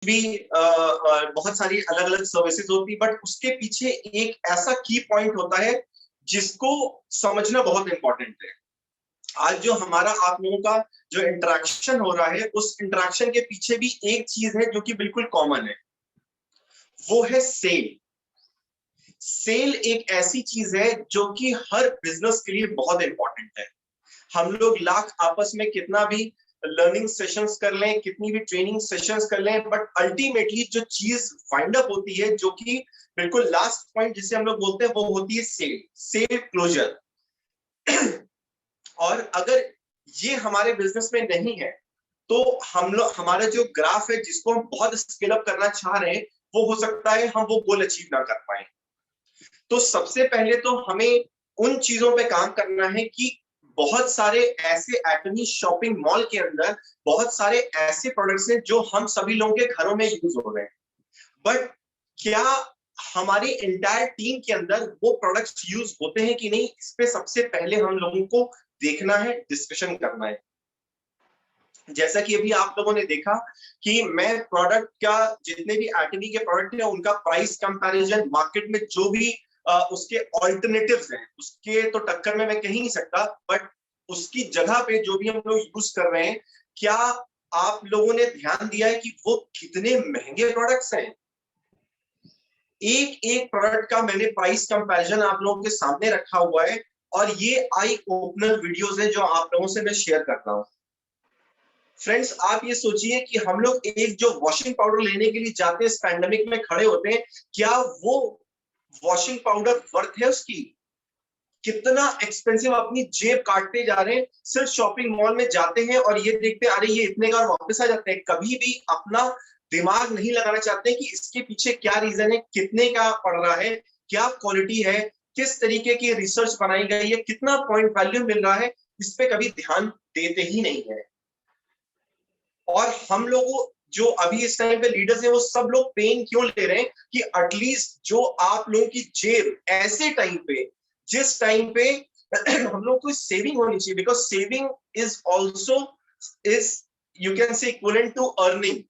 भी बहुत सारी अलग अलग सर्विसेज होती, बट उसके पीछे एक ऐसा की पॉइंट होता है जिसको समझना बहुत इंपॉर्टेंट है। आज जो हमारा आप लोगों का जो इंटरेक्शन हो रहा है, उस इंटरेक्शन के पीछे भी एक चीज है जो कि बिल्कुल कॉमन है, वो है सेल। सेल एक ऐसी चीज है जो कि हर बिजनेस के लिए बहुत इंपॉर्टेंट है। हम लोग लाख आपस में कितना भी लर्निंग सेशंस कर लें, कितनी भी ट्रेनिंग सेशंस कर लें, बट अल्टीमेटली जो चीज फाइंड अप होती है, जो कि बिल्कुल लास्ट पॉइंट जिसे हम लोग बोलते हैं, वो होती है सेल, सेल क्लोजर। और अगर ये हमारे बिजनेस में नहीं है, तो हम लोग, हमारा जो ग्राफ है जिसको हम बहुत स्केल अप करना चाह रहे हैं, वो हो सकता है हम वो गोल अचीव ना कर पाए। तो सबसे पहले तो हमें उन चीजों पे काम करना है कि बहुत सारे ऐसे एटमी शॉपिंग मॉल के अंदर बहुत सारे ऐसे प्रोडक्ट्स हैं जो हम सभी लोगों के घरों में यूज हो रहे हैं, बट क्या हमारी एंटायर टीम के अंदर वो प्रोडक्ट्स यूज होते हैं कि नहीं, इस पे सबसे पहले हम लोगों को देखना है, डिस्कशन करना है। जैसा कि अभी आप लोगों ने देखा कि मैं प्रोडक्ट का, जितने भी एटमी के प्रोडक्ट हैं उनका प्राइस कंपैरिजन मार्केट में जो भी उसके ऑल्टरनेटिव्स हैं उसके तो टक्कर में मैं कह ही नहीं सकता, बट उसकी जगह पे जो भी हम लोग यूज कर रहे हैं, क्या आप लोगों ने ध्यान दिया है कि वो कितने महंगे प्रोडक्ट्स हैं? एक एक प्रोडक्ट का मैंने प्राइस कंपैरिजन आप लोगों के सामने रखा हुआ है, और ये आई ओपनर वीडियोस है जो आप लोगों से मैं शेयर करता हूं। फ्रेंड्स, आप ये सोचिए कि हम लोग एक जो वॉशिंग पाउडर लेने के लिए जाते हैं, इस पैंडेमिक में खड़े होते हैं, क्या वो वॉशिंग पाउडर वर्थ है उसकी? कितना एक्सपेंसिव अपनी जेब काटते जा रहे हैं, सिर्फ शॉपिंग मॉल में जाते हैं और ये देखते हैं अरे ये इतने का, वापस आ जाते हैं। कभी भी अपना दिमाग नहीं लगाना चाहते कि इसके पीछे क्या रीजन है, कितने का पड़ रहा है, क्या क्वालिटी है, किस तरीके की रिसर्च बनाई गई है, कितना पॉइंट वैल्यू मिल रहा है, इस पे कभी ध्यान देते ही नहीं है। और हम लोगों जो अभी इस टाइम पे लीडर्स हैं, वो सब लोग पेन क्यों ले रहे हैं कि एटलीस्ट जो आप लोगों की जेब ऐसे टाइम पे, जिस टाइम पे हम लोग को सेविंग होनी चाहिए, because saving is also is, you can say equivalent to earning.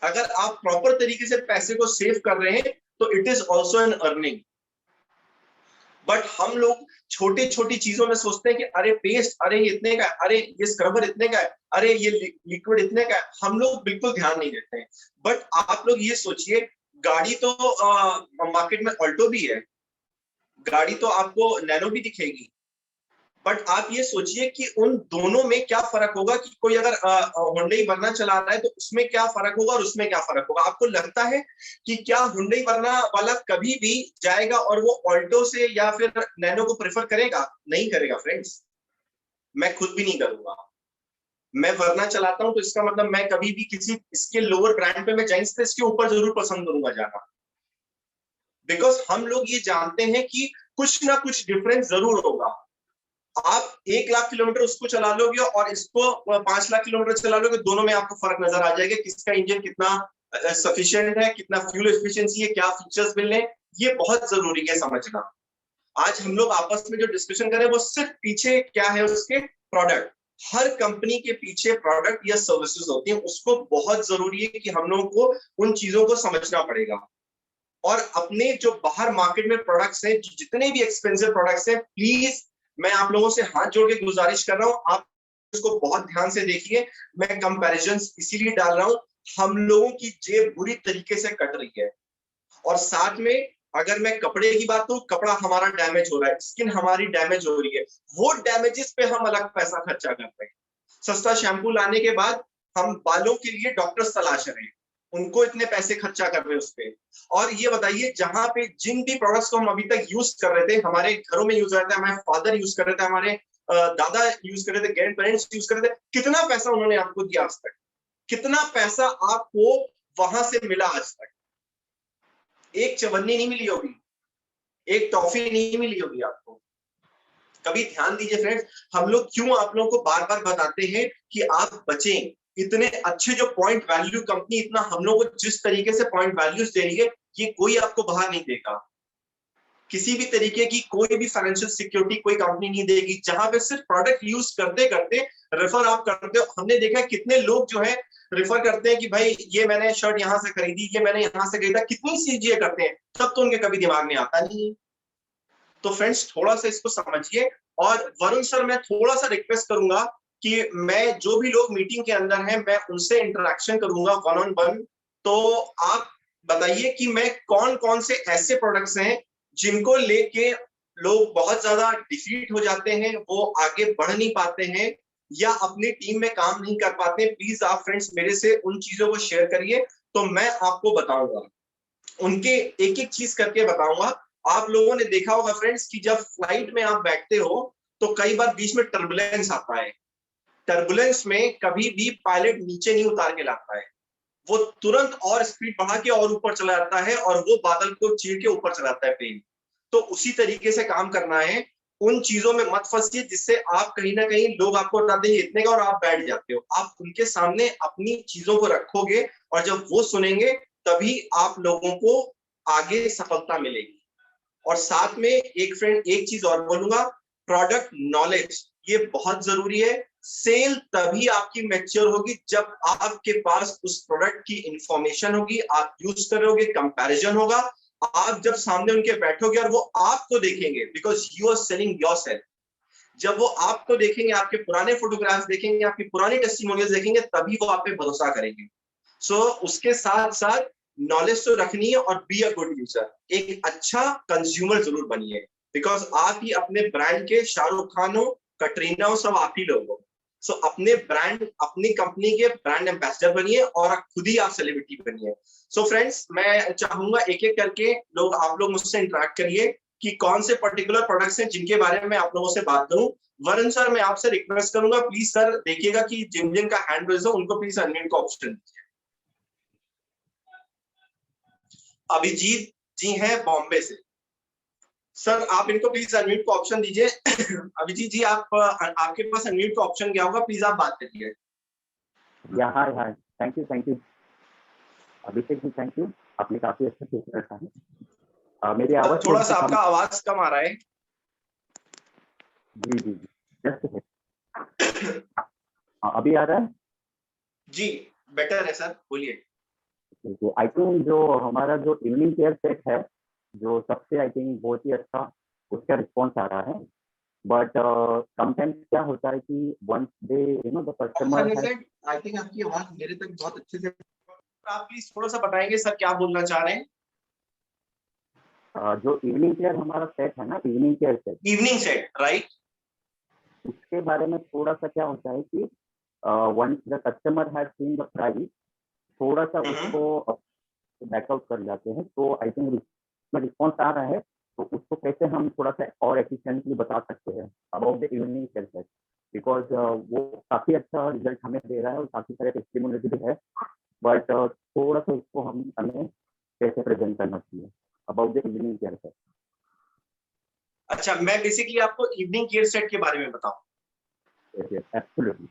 अगर आप प्रॉपर तरीके से पैसे को सेव कर रहे हैं तो it is also an earning. But हम लोग छोटी छोटी चीजों में सोचते हैं कि अरे पेस्ट, अरे ये इतने का है, अरे ये स्क्रबर इतने का है, अरे ये लिक्विड इतने का है, हम लोग बिल्कुल ध्यान नहीं देते हैं। बट आप लोग ये सोचिए, गाड़ी तो मार्केट में ऑल्टो भी है, गाड़ी तो आपको नैनो भी दिखेगी, बट आप ये सोचिए कि उन दोनों में क्या फर्क होगा, कि कोई अगर हुंडई वरना चला रहा है तो उसमें क्या फर्क होगा और उसमें क्या फर्क होगा? आपको लगता है कि क्या हुंडई वरना वाला कभी भी जाएगा और वो ऑल्टो से या फिर नैनो को प्रेफर करेगा? नहीं करेगा फ्रेंड्स, मैं खुद भी नहीं करूंगा। मैं वरना चलाता हूं तो इसका मतलब मैं कभी भी किसी इसके लोअर ब्रांड पे मैं जाइंस पे इसके ऊपर जरूर पसंद करूंगा जाना, बिकॉज हम लोग ये जानते हैं कि कुछ ना कुछ डिफरेंस जरूर होगा। आप 1 लाख किलोमीटर उसको चला लोगे और इसको 5 लाख किलोमीटर चला लोगे, दोनों में आपको फर्क नजर आ जाएगा, किसका इंजन कितना सफिशिएंट है, कितना फ्यूल एफिशिएंसी है, क्या फीचर्स मिल रहे हैं। ये बहुत जरूरी है समझना। आज हम लोग आपस में जो डिस्कशन करें वो सिर्फ पीछे क्या है उसके प्रोडक्ट। हर कंपनी के पीछे प्रोडक्ट या सर्विसेज होती हैं, उसको बहुत जरूरी है कि हम लोगों को उन चीजों को समझना पड़ेगा। और अपने जो बाहर मार्केट में प्रोडक्ट्स हैं, जितने भी एक्सपेंसिव प्रोडक्ट्स हैं, प्लीज मैं आप लोगों से हाथ जोड़ के गुजारिश कर रहा हूं, आप इसको बहुत ध्यान से देखिए। मैं कंपैरिजंस इसीलिए डाल रहा हूं, हम लोगों की जेब बुरी तरीके से कट रही है। और साथ में अगर मैं कपड़े की बात करूं, कपड़ा हमारा डैमेज हो रहा है, स्किन हमारी डैमेज हो रही है, वो डैमेजेस पे हम अलग पैसा खर्चा कर रहे हैं। सस्ता शैम्पू लाने के बाद हम बालों के लिए डॉक्टर्स तलाश रहे हैं, उनको इतने पैसे खर्चा कर रहे हैं उस पे। और ये बताइए, जहां पे जिन भी प्रोडक्ट्स को हम अभी तक यूज कर रहे थे, हमारे घरों में यूज कर रहे थे, हमारे फादर यूज कर रहे थे, हमारे दादा यूज कर रहे थे, ग्रैंड पेरेंट्स यूज कर रहे थे, कितना पैसा उन्होंने आपको दिया आज तक? कितना पैसा आपको वहां से मिला आज तक? एक चवन्नी नहीं मिली होगी, एक टॉफी नहीं मिली होगी आपको। कभी ध्यान दीजिए फ्रेंड्स, हम लोग क्यों आप लोगों को बार बार बताते हैं कि आप बचें। इतने अच्छे जो पॉइंट वैल्यू कंपनी इतना हम लोग को जिस तरीके से पॉइंट वैल्यूज दे रही है, ये कोई आपको बाहर नहीं देगा। किसी भी तरीके की कोई भी फाइनेंशियल सिक्योरिटी कोई कंपनी नहीं देगी, जहां पे सिर्फ प्रोडक्ट यूज करते करते रेफर आप करते हो। हमने देखा कितने लोग जो है रेफर करते हैं कि भाई ये मैंने शर्ट यहाँ से खरीदी, ये मैंने यहाँ से खरीदा, कितनी सी चीजें करते हैं, तब तो उनके कभी दिमाग में आता नहीं है। तो फ्रेंड्स थोड़ा सा इसको समझिए। और वरुण सर मैं थोड़ा सा रिक्वेस्ट करूंगा कि मैं जो भी लोग मीटिंग के अंदर हैं मैं उनसे इंटरेक्शन करूंगा वन ऑन वन। तो आप बताइए कि मैं कौन कौन से ऐसे प्रोडक्ट्स हैं जिनको लेके लोग बहुत ज्यादा डिफीट हो जाते हैं, वो आगे बढ़ नहीं पाते हैं या अपनी टीम में काम नहीं कर पाते। प्लीज आप फ्रेंड्स मेरे से उन चीजों को शेयर करिए, तो मैं आपको बताऊंगा, उनके एक एक चीज करके बताऊंगा। आप लोगों ने देखा होगा फ्रेंड्स कि जब फ्लाइट में आप बैठते हो तो कई बार बीच में टर्बुलेंस आता है। टर्बुलेंस में कभी भी पायलट नीचे नहीं उतार के लाता है, वो तुरंत और स्पीड बढ़ा के और ऊपर चला जाता है और वो बादल को चीर के ऊपर चला जाता है प्लेन। तो उसी तरीके से काम करना है। उन चीजों में मत फंसिए जिससे आप कहीं ना कहीं लोग आपको बता देंगे इतने का और आप बैठ जाते हो। आप उनके सामने अपनी चीजों को रखोगे और जब वो सुनेंगे तभी आप लोगों को आगे सफलता मिलेगी। और साथ में एक फ्रेंड एक चीज और बोलूंगा, प्रोडक्ट नॉलेज ये बहुत जरूरी है। सेल तभी आपकी मैच्योर होगी जब आपके पास उस प्रोडक्ट की इंफॉर्मेशन होगी, आप यूज करोगे, कंपैरिजन होगा। आप जब सामने उनके बैठोगे और वो आपको देखेंगे, because you are selling yourself, जब वो आपको देखेंगे, आपके पुराने फोटोग्राफ्स देखेंगे, आपकी पुरानी टेस्टिमोनियल्स देखेंगे, तभी वो आप पे भरोसा करेंगे। सो उसके साथ साथ नॉलेज तो रखनी है और बी अ गुड यूजर, एक अच्छा कंज्यूमर जरूर बनिए, बिकॉज आप ही अपने ब्रांड के शाहरुख खान हो, कटरीना हो, सब आप ही लोग हो। सो अपने ब्रांड, अपनी कंपनी के ब्रांड एम्बेसडर बनिए और खुद ही आप सेलिब्रिटी बनिए। सो फ्रेंड्स मैं चाहूंगा एक एक करके लोग, आप लोग मुझसे इंटरेक्ट करिए कि कौन से पर्टिकुलर प्रोडक्ट्स हैं जिनके बारे में मैं आप लोगों से बात करूं। वरुण सर मैं आपसे रिक्वेस्ट करूंगा, प्लीज सर देखिएगा कि जिन जिन का हैंड रेज हो उनको प्लीज अनम्यूट का ऑप्शन दीजिए। अभिजीत जी हैं बॉम्बे से, सर आप इनको प्लीज अनम्यूट का ऑप्शन दीजिए। अभिजीत जी आप, आपके पास अनम्यूट का ऑप्शन क्या होगा, प्लीज आप बात करिए। Hi hi, thank you Abhishek ji, thank you, आपने काफी अच्छा क्वेश्चन रखा है। मेरी आवाज थोड़ा सा आपका आवाज कम आ रहा है। जी जी जी, जस्ट अभी आ रहा है जी, बेटर है सर, बोलिए। आई थिंक जो हमारा जो इवनिंग केयर सेट है, जो सबसे आई थिंक बहुत ही अच्छा उसका रिस्पॉन्स आ रहा है। बट समटाइम्स क्या होता है कि वंस दे द कस्टमर है, आई थिंक आपकी आवाज मेरे तक बहुत अच्छे से, आप प्लीज थोड़ा सा बताएंगे सर क्या बोलना चाह रहे हैं। जो इवनिंग केयर हमारा सेट है ना, इवनिंग केयर सेट, राइट, उसके बारे में थोड़ा सा क्या होता है कि once the customer has seen the price, थोड़ा सा उसको बैकआउट कर जाते हैं। तो आई थिंक रिस्पॉन्स आ रहा है, तो उसको कैसे हम थोड़ा सा और एफिशिएंटली बता सकते हैं about the evening care set, because वो काफी अच्छा रिजल्ट हमें दे रहा है और काफी सारे टेस्टिमोनियल भी है। बट थोड़ा सा उसको हमें कैसे प्रेजेंट करना चाहिए about the evening care set. अच्छा, मैं बेसिकली आपको इवनिंग केयर सेट के बारे में बताऊं। एब्सोल्युटली।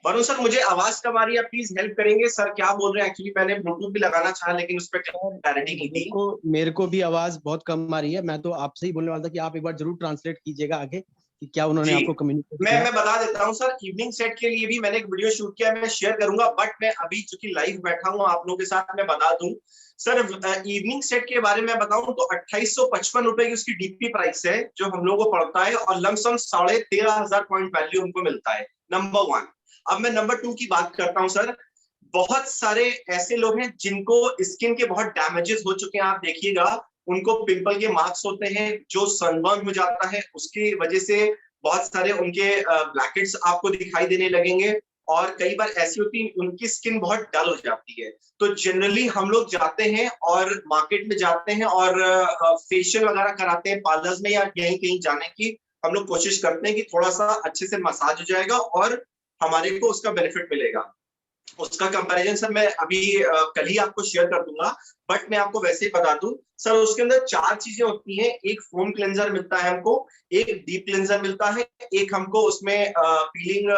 वरुण सर मुझे आवाज कम आ रही है, प्लीज हेल्प करेंगे सर, क्या बोल रहे हैं। एक्चुअली मैंने ब्लूटूथ भी लगाना चाहा लेकिन उस पर क्लैरिटी नहीं थी। मेरे को भी आवाज बहुत कम आ रही है। मैं तो आपसे ही बोलने वाला था कि आप एक बार जरूर ट्रांसलेट कीजिएगा आगे कि क्या उन्होंने आपको कम्युनिकेट किया। मैं बता देता हूं सर, इवनिंग सेट के लिए भी मैंने एक वीडियो शूट किया, मैं शेयर करूंगा। बट मैं अभी चूंकि लाइव बैठा हूं आप लोगों के साथ, मैं बता दूं सर, इवनिंग सेट के बारे में बताऊं तो 2855 रुपए की उसकी डीपी प्राइस है जो हम लोगों को पड़ता है, और लमसम 13,500 पॉइंट वैल्यू हमको मिलता है, नंबर 1। अब मैं नंबर 2 की बात करता हूं सर। बहुत सारे ऐसे लोग हैं जिनको स्किन के बहुत डैमेजेस हो चुके हैं, आप देखिएगा उनको पिंपल के मार्क्स होते हैं, जो सनबर्न हो जाता है उसकी वजह से बहुत सारे उनके ब्लैकेट्स आपको दिखाई देने लगेंगे, और कई बार ऐसी होती है उनकी स्किन बहुत डल हो जाती है। तो जनरली हम लोग जाते हैं और मार्केट में जाते हैं और फेशियल वगैरह कराते हैं पार्लर्स में, या यहीं कहीं जाने की हम लोग कोशिश करते हैं कि थोड़ा सा अच्छे से मसाज हो जाएगा और हमारे को उसका बेनिफिट मिलेगा। उसका कंपैरिजन सर मैं अभी कल ही आपको शेयर कर दूंगा, बट मैं आपको वैसे ही बता दूं सर, उसके अंदर 4 चीजें होती हैं। एक फोम क्लेंजर मिलता है हमको, एक डीप क्लेंजर मिलता है, एक हमको उसमें पीलिंग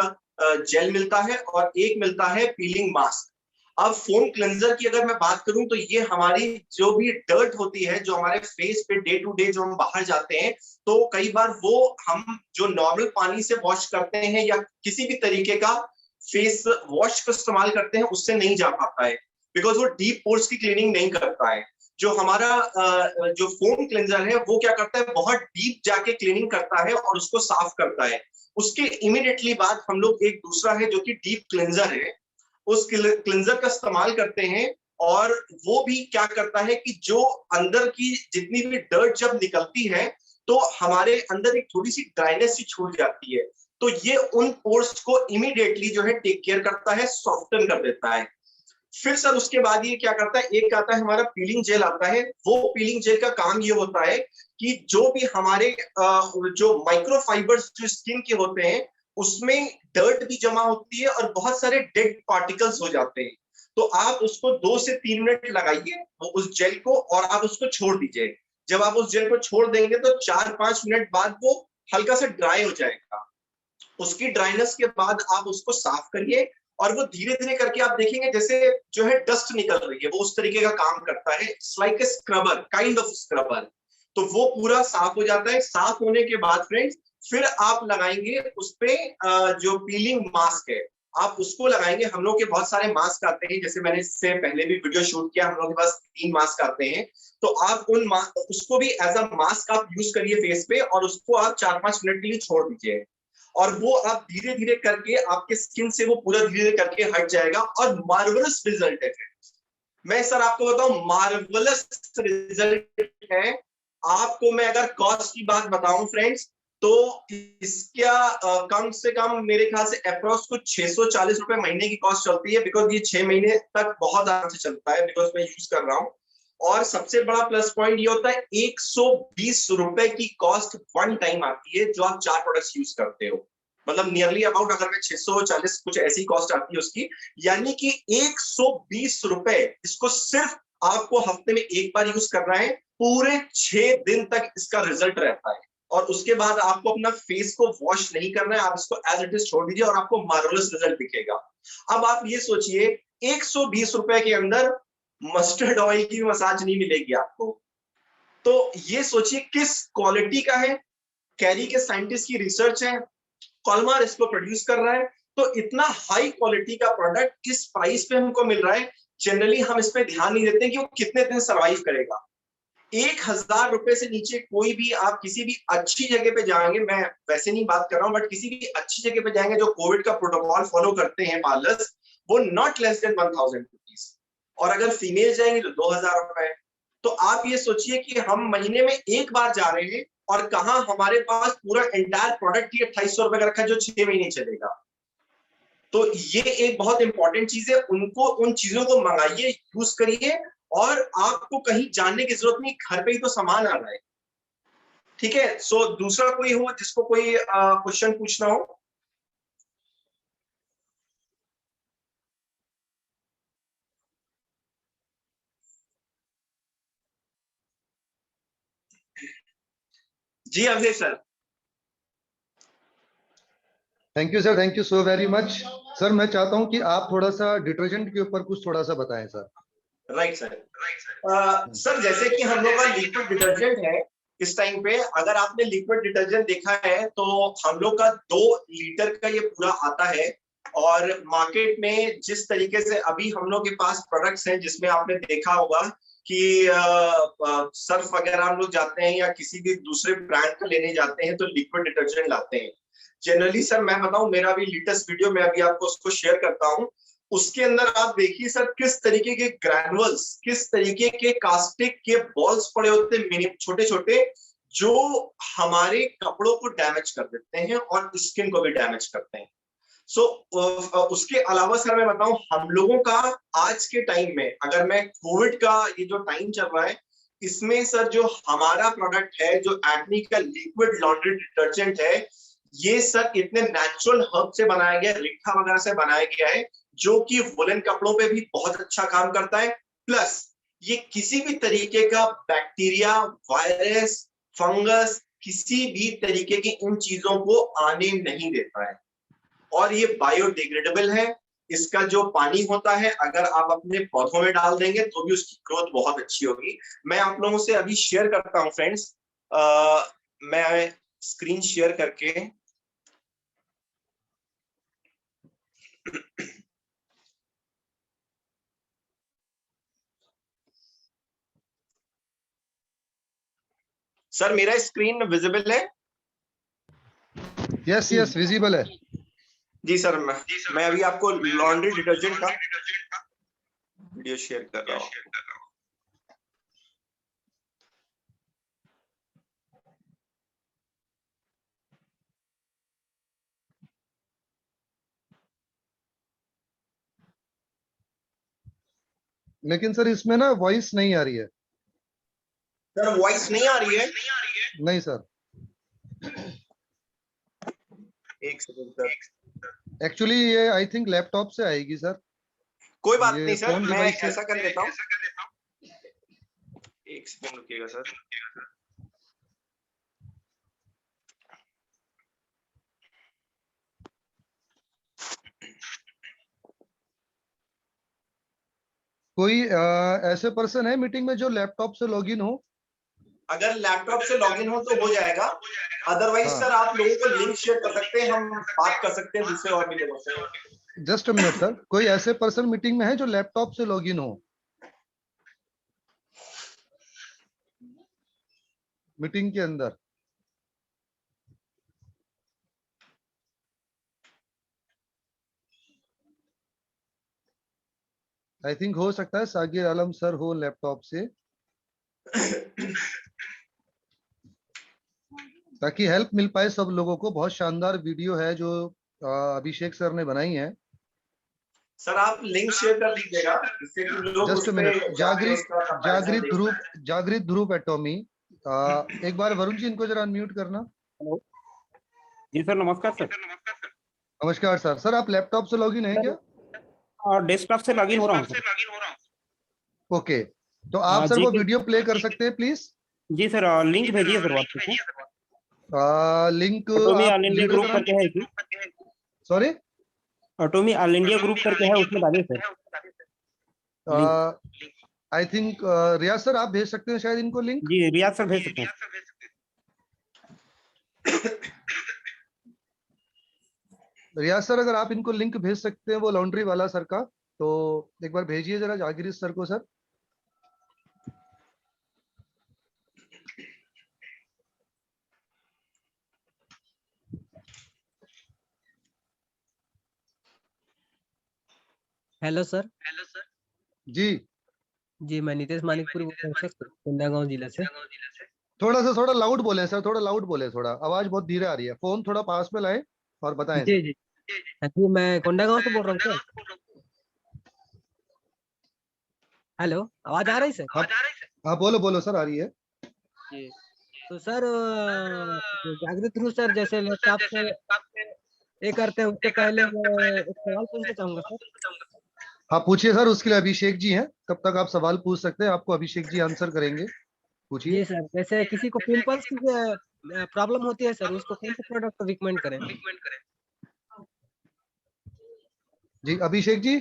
जेल मिलता है, और एक मिलता है पीलिंग मास्क। अब फोम क्लेंजर की अगर मैं बात करूं तो ये हमारी जो भी डर्ट होती है जो हमारे फेस पे डे टू डे जो हम बाहर जाते हैं, तो कई बार वो हम जो नॉर्मल पानी से वॉश करते हैं या किसी भी तरीके का फेस वॉश का इस्तेमाल करते हैं उससे नहीं जा पाता है, बिकॉज वो डीप पोर्स की क्लीनिंग नहीं करता है। जो हमारा जो फोम क्लेंजर है वो क्या करता है, बहुत डीप जाके क्लीनिंग करता है और उसको साफ करता है। उसके इमीडिएटली बाद हम लोग एक दूसरा है जो कि डीप क्लेंजर है, उस क्लेंजर का इस्तेमाल करते हैं। और वो भी क्या करता है कि जो अंदर की जितनी भी डर्ट जब निकलती है तो हमारे अंदर एक थोड़ी सी ड्राइनेस सी छूट जाती है, तो ये उन पोर्स को इमीडिएटली जो है टेक केयर करता है, सॉफ्टन कर देता है। फिर सर उसके बाद ये क्या करता है, एक आता है हमारा पीलिंग जेल आता है। वो पीलिंग जेल का काम ये होता है कि जो भी हमारे जो माइक्रोफाइबर्स जो स्किन के होते हैं उसमें डर्ट भी जमा होती है और बहुत सारे डेड पार्टिकल्स हो जाते हैं, तो आप उसको 2 से 3 मिनट लगाइए उस जेल को और आप उसको छोड़ दीजिए। जब आप उस जेल को छोड़ देंगे तो 4-5 मिनट बाद वो हल्का सा ड्राई हो जाएगा। उसकी ड्राइनेस के बाद आप उसको साफ करिए और वो धीरे धीरे करके आप देखेंगे जैसे जो है डस्ट निकल रही है, वो उस तरीके का काम करता है, it's like a scrubber, kind of scrubber. तो वो पूरा साफ हो जाता है। साफ होने के बाद फ्रेंड्स फिर आप लगाएंगे उस पे जो पीलिंग मास्क है आप उसको लगाएंगे। हम लोग के बहुत सारे मास्क आते हैं, जैसे मैंने इससे पहले भी वीडियो शूट किया, हम लोग के पास 3 मास्क आते हैं, तो आप उसको भी एज अ मास्क आप यूज करिए फेस पे और उसको आप 4-5 मिनट के लिए छोड़ दीजिए और वो आप धीरे धीरे करके आपके स्किन से वो पूरा धीरे धीरे करके हट जाएगा और मार्वलस रिजल्ट है। मैं सर आपको बताऊं मार्वलस रिजल्ट है। आपको मैं अगर कॉस्ट की बात बताऊं फ्रेंड्स तो इसका कम से कम मेरे ख्याल से अप्रोक्स कुछ 640 रुपए महीने की कॉस्ट चलती है, बिकॉज ये 6 महीने तक बहुत आराम से चलता है, बिकॉज मैं यूज कर रहा हूँ। और सबसे बड़ा प्लस पॉइंट ये होता है 120 रुपए की कॉस्ट वन टाइम आती है जो आप 4 प्रोडक्ट्स यूज करते हो, मतलब नियरली अबाउट अगर मैं 640 कुछ ऐसी कॉस्ट आती है उसकी, यानी कि 120 रुपए। इसको सिर्फ आपको हफ्ते में एक बार यूज करना है, पूरे 6 दिन तक इसका रिजल्ट रहता है और उसके बाद आपको अपना फेस को वॉश नहीं करना है, आप इसको एज इट इज छोड़ दीजिए और आपको मार्वलस रिजल्ट दिखेगा। अब आप ये सोचिए 120 रुपए के अंदर मस्टर्ड ऑयल की मसाज नहीं मिलेगी आपको, तो ये सोचिए किस क्वालिटी का है। कैरी के साइंटिस्ट की रिसर्च है, कॉलमार इसको प्रोड्यूस कर रहा है, तो इतना हाई क्वालिटी का प्रोडक्ट इस प्राइस पे हमको मिल रहा है। जनरली हम इस पे ध्यान नहीं देते कि वो कितने दिन सर्वाइव करेगा। 1000 रुपए से नीचे कोई भी आप किसी भी अच्छी जगह पे जाएंगे, मैं वैसे नहीं बात कर रहा हूं, बट किसी भी अच्छी जगह पे जाएंगे जो कोविड का प्रोटोकॉल फॉलो करते हैं पार्लर्स, वो नॉट लेस देन 1000 रुपीज, और अगर फीमेल जाएंगे तो 2000 रुपए। तो आप ये सोचिए कि हम महीने में एक बार जा रहे हैं और कहां हमारे पास पूरा एंटायर प्रोडक्ट ही 2800 रुपए का रखा है जो 6 महीने चलेगा। तो ये एक बहुत इंपॉर्टेंट चीज है, उनको उन चीजों को मंगाइए, यूज करिए और आपको कहीं जाने की जरूरत नहीं, घर पे ही तो सामान आ रहा है। ठीक है, सो दूसरा कोई हो जिसको कोई क्वेश्चन पूछना हो। जी Abhishek sir. Thank you sir, thank you so very much. Sir मैं चाहता हूं कि आप थोड़ा सा डिटर्जेंट के ऊपर कुछ थोड़ा सा बताएं सर। Right sir. सर जैसे कि हम लोग का लिक्विड डिटर्जेंट है इस टाइम पे, अगर आपने लिक्विड डिटर्जेंट देखा है तो हम लोग का 2 लीटर का ये पूरा आता है, और मार्केट में जिस तरीके से अभी हम लोग के पास प्रोडक्ट्स हैं जिसमें आपने देखा होगा कि सर्फ वगैरह हम लोग जाते हैं या किसी भी दूसरे ब्रांड का लेने जाते हैं तो लिक्विड डिटर्जेंट लाते हैं। जनरली सर मैं बताऊं, मेरा भी लेटेस्ट वीडियो मैं अभी आपको उसको शेयर करता हूं, उसके अंदर आप देखिए सर किस तरीके के ग्रैनुअल्स, किस तरीके के कास्टिक के बॉल्स पड़े होते हैं छोटे छोटे, जो हमारे कपड़ों को डैमेज कर देते हैं और स्किन को भी डैमेज करते हैं। सो उसके अलावा सर मैं बताऊं, हम लोगों का आज के टाइम में, अगर मैं कोविड का ये जो टाइम चल रहा है इसमें सर जो हमारा प्रोडक्ट है जो एक्नी का लिक्विड लॉन्ड्री डिटर्जेंट है, ये सर इतने नेचुरल हर्ब से बनाया गया, रिठा वगैरह से बनाया गया है, जो कि वुलन कपड़ों पे भी बहुत अच्छा काम करता है। प्लस ये किसी भी तरीके का बैक्टीरिया, वायरस, फंगस, किसी भी तरीके की इन चीजों को आने नहीं देता है, और ये बायोडिग्रेडेबल है। इसका जो पानी होता है अगर आप अपने पौधों में डाल देंगे तो भी उसकी ग्रोथ बहुत अच्छी होगी। मैं आप लोगों से अभी शेयर करता हूं फ्रेंड्स, मैं स्क्रीन शेयर करके सर मेरा स्क्रीन विजिबल है? यस यस विजिबल है। जी सर, मैं अभी आपको लॉन्ड्री डिटर्जेंट का वीडियो शेयर कर रहा हूँ। लेकिन सर इसमें ना वॉइस नहीं आ रही है। सर वॉइस नहीं आ रही है? नहीं सर, एक सेकंड सर, एक्चुअली ये आई थिंक लैपटॉप से आएगी सर। कोई बात ये नहीं सर, फोन मैं डिवाइस से ऐसा कर लेता हूँ, एक सेकंड रुकिएगा सर। कोई ऐसे पर्सन है मीटिंग में जो लैपटॉप से लॉगिन हो? अगर लैपटॉप से लॉगिन हो तो हो जाएगा, अदरवाइज हाँ। सर आप लोगों को लिंक शेयर कर सकते हैं, हम बात कर सकते हैं दूसरे और भी लोगों से। जस्ट अ मिनट सर, कोई ऐसे पर्सन मीटिंग में है जो लैपटॉप से लॉगिन हो मीटिंग के अंदर? आई थिंक हो सकता है सागिर आलम सर हो लैपटॉप से, ताकि हेल्प मिल पाए सब लोगों को। बहुत शानदार वीडियो है जो अभिषेक सर ने बनाई है। सर आप लिंक शेयर कर दीजिएगा जिससे कि लोग उस जस्ट पे मिनट, जाके जागृत उसका comparison जागृत देख ध्रुव, पाएं। जागृत ध्रुव एटॉमी। एक बार वरुण जी इनको जरा अनम्यूट करना। हेलो जी सर, नमस्कार सर। नमस्कार सर। सर आप लैपटॉप से लॉगिन है क्या? और डेस्कटॉप से लॉगिन हो रहा हूँ सर। ओके, तो आप सर जी वो वीडियो प्ले कर सकते हैं प्लीज? जी सर, लिंक भेजिए सर व्हाट्सएप पे। लिंक ऑटोमी आप ऑल इंडिया लेकर ग्रुप जरा। करके है इसमें, सॉरी, ऑटोमी ऑल इंडिया ग्रुप करके है, उसमें डालिए sir link. I think Riyaz sir आप भेज सकते हैं शायद इनको लिंक। जी रियाज सर भेज सकते हैं। रियाज सर अगर आप इनको लिंक भेज सकते हैं वो लॉन्ड्री वाला सर का, तो एक बार भेजिए जरा जागीर सर को सर। Hello sir. जी जी मैं नितेश मानिकपुरी बोल रहा हूँ सर, कोंडागांव जिला से। थोड़ा लाउड बोले सर, थोड़ा लाउड बोले, थोड़ा आवाज बहुत धीरे आ रही है। फोन थोड़ा पास में लाए और बताएं जी सर। जी जी मैं कोंडागांव से बोल रहा हूँ सर। हेलो, आवाज आ रही है सर? हाँ बोलो बोलो सर, आ रही है। जी तो सर जागृत रूप सर जैसे लैपटॉप से ये करते हैं, उससे पहले मैं एक सवाल पूछना चाहूंगा सर। हाँ पूछिए सर, उसके लिए अभिषेक जी हैं, तब तक आप सवाल पूछ सकते हैं, आपको अभिषेक जी आंसर करेंगे। पूछिए। जी सर, जैसे किसी को पिंपल्स की प्रॉब्लम होती है सर, उसको कौन सा प्रोडक्ट रिकमेंड करें? जी अभिषेक जी।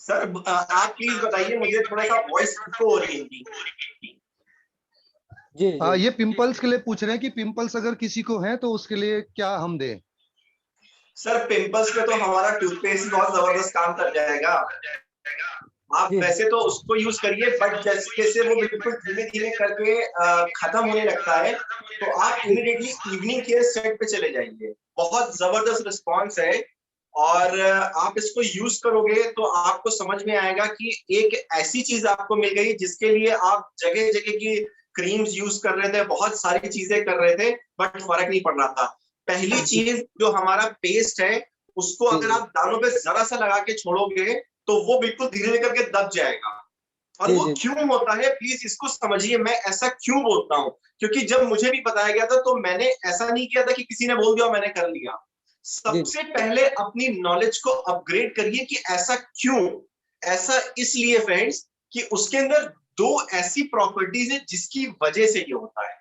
सर आप प्लीज बताइए, मुझे थोड़ा सा वॉइस इको हो रही है इनकी। जी जी ये पिंपल्स के लिए पूछ रहे हैं कि पिंपल्स अगर किसी को है तो उसके लिए क्या हम दें? सर पिंपल्स पे तो हमारा टूथपेस्ट बहुत जबरदस्त काम कर जाएगा। आप जी वैसे तो उसको यूज करिए, बट जैसे जैसे वो बिल्कुल धीमे धीमे करके खत्म होने लगता है तो आप इमीडिएटली इवनिंग केयर सेट पे चले जाइए, बहुत जबरदस्त रिस्पॉन्स है। और आप इसको यूज करोगे तो आपको समझ में आएगा कि एक ऐसी चीज आपको मिल गई जिसके लिए आप जगह जगह की क्रीम्स यूज कर रहे थे, बहुत सारी चीजें कर रहे थे, बट फर्क नहीं पड़ रहा था। पहली चीज जो हमारा पेस्ट है, उसको अगर आप दानों पे जरा सा लगा के छोड़ोगे तो वो बिल्कुल धीरे धीरे करके दब जाएगा। और जी वो जी क्यों होता है प्लीज इसको समझिए, मैं ऐसा क्यों बोलता हूँ, क्योंकि जब मुझे भी बताया गया था तो मैंने ऐसा नहीं किया था कि किसी ने बोल दिया मैंने कर लिया। जी सबसे पहले अपनी नॉलेज को अपग्रेड करिए कि ऐसा क्यों। ऐसा इसलिए फ्रेंड्स कि उसके अंदर दो ऐसी प्रॉपर्टीज है जिसकी वजह से ये होता है।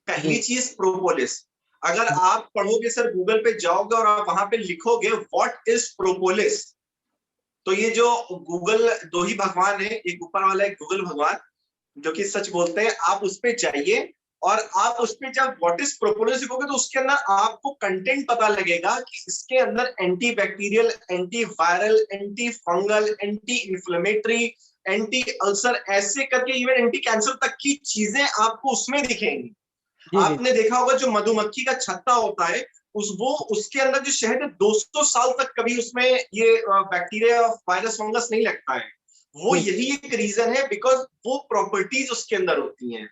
पहली चीज प्रोपोलिस। अगर आप पढ़ोगे सर, गूगल पे जाओगे और आप वहां पे लिखोगे व्हाट इज प्रोपोलिस, तो ये जो गूगल, दो ही भगवान है, एक ऊपर वाला है गूगल भगवान जो कि सच बोलते हैं, आप उस पे जाइए और आप उस पे जब व्हाट इज प्रोपोलिस लिखोगे तो उसके अंदर आपको कंटेंट पता लगेगा कि इसके अंदर anti bacterial, anti viral, anti fungal, anti inflammatory, anti ulcer, ऐसे करके इवन एंटी कैंसर तक की चीजें आपको उसमें दिखेंगी। जी जी आपने देखा होगा जो मधुमक्खी का छत्ता होता है, उसके अंदर जो शहद है 200 साल तक कभी उसमें ये बैक्टीरिया, वायरस, फंगस नहीं लगता है। वो जी यही एक रीजन है, बिकॉज वो प्रॉपर्टीज उसके अंदर होती हैं।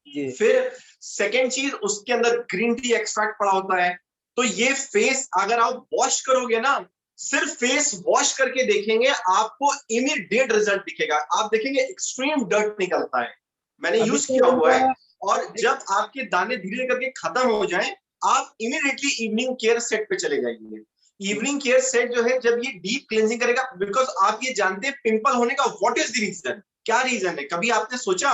जी फिर सेकेंड चीज, उसके अंदर ग्रीन टी एक्सट्रैक्ट पड़ा होता है। तो ये फेस अगर आप वॉश करोगे ना, सिर्फ फेस वॉश करके देखेंगे, आपको इमीडिएट रिजल्ट दिखेगा। आप देखेंगे एक्सट्रीम डर्ट निकलता है, मैंने अभी यूज तो किया हुआ है। इनका और जब आपके दाने धीरे करके खत्म हो जाए, आप इमीडिएटली इवनिंग केयर सेट पे चले जाइए। इवनिंग केयर सेट जो है, जब ये डीप क्लींजिंग करेगा, बिकॉज आप ये जानते हैं पिंपल होने का व्हाट इज द रीजन, क्या रीजन है? कभी आपने सोचा?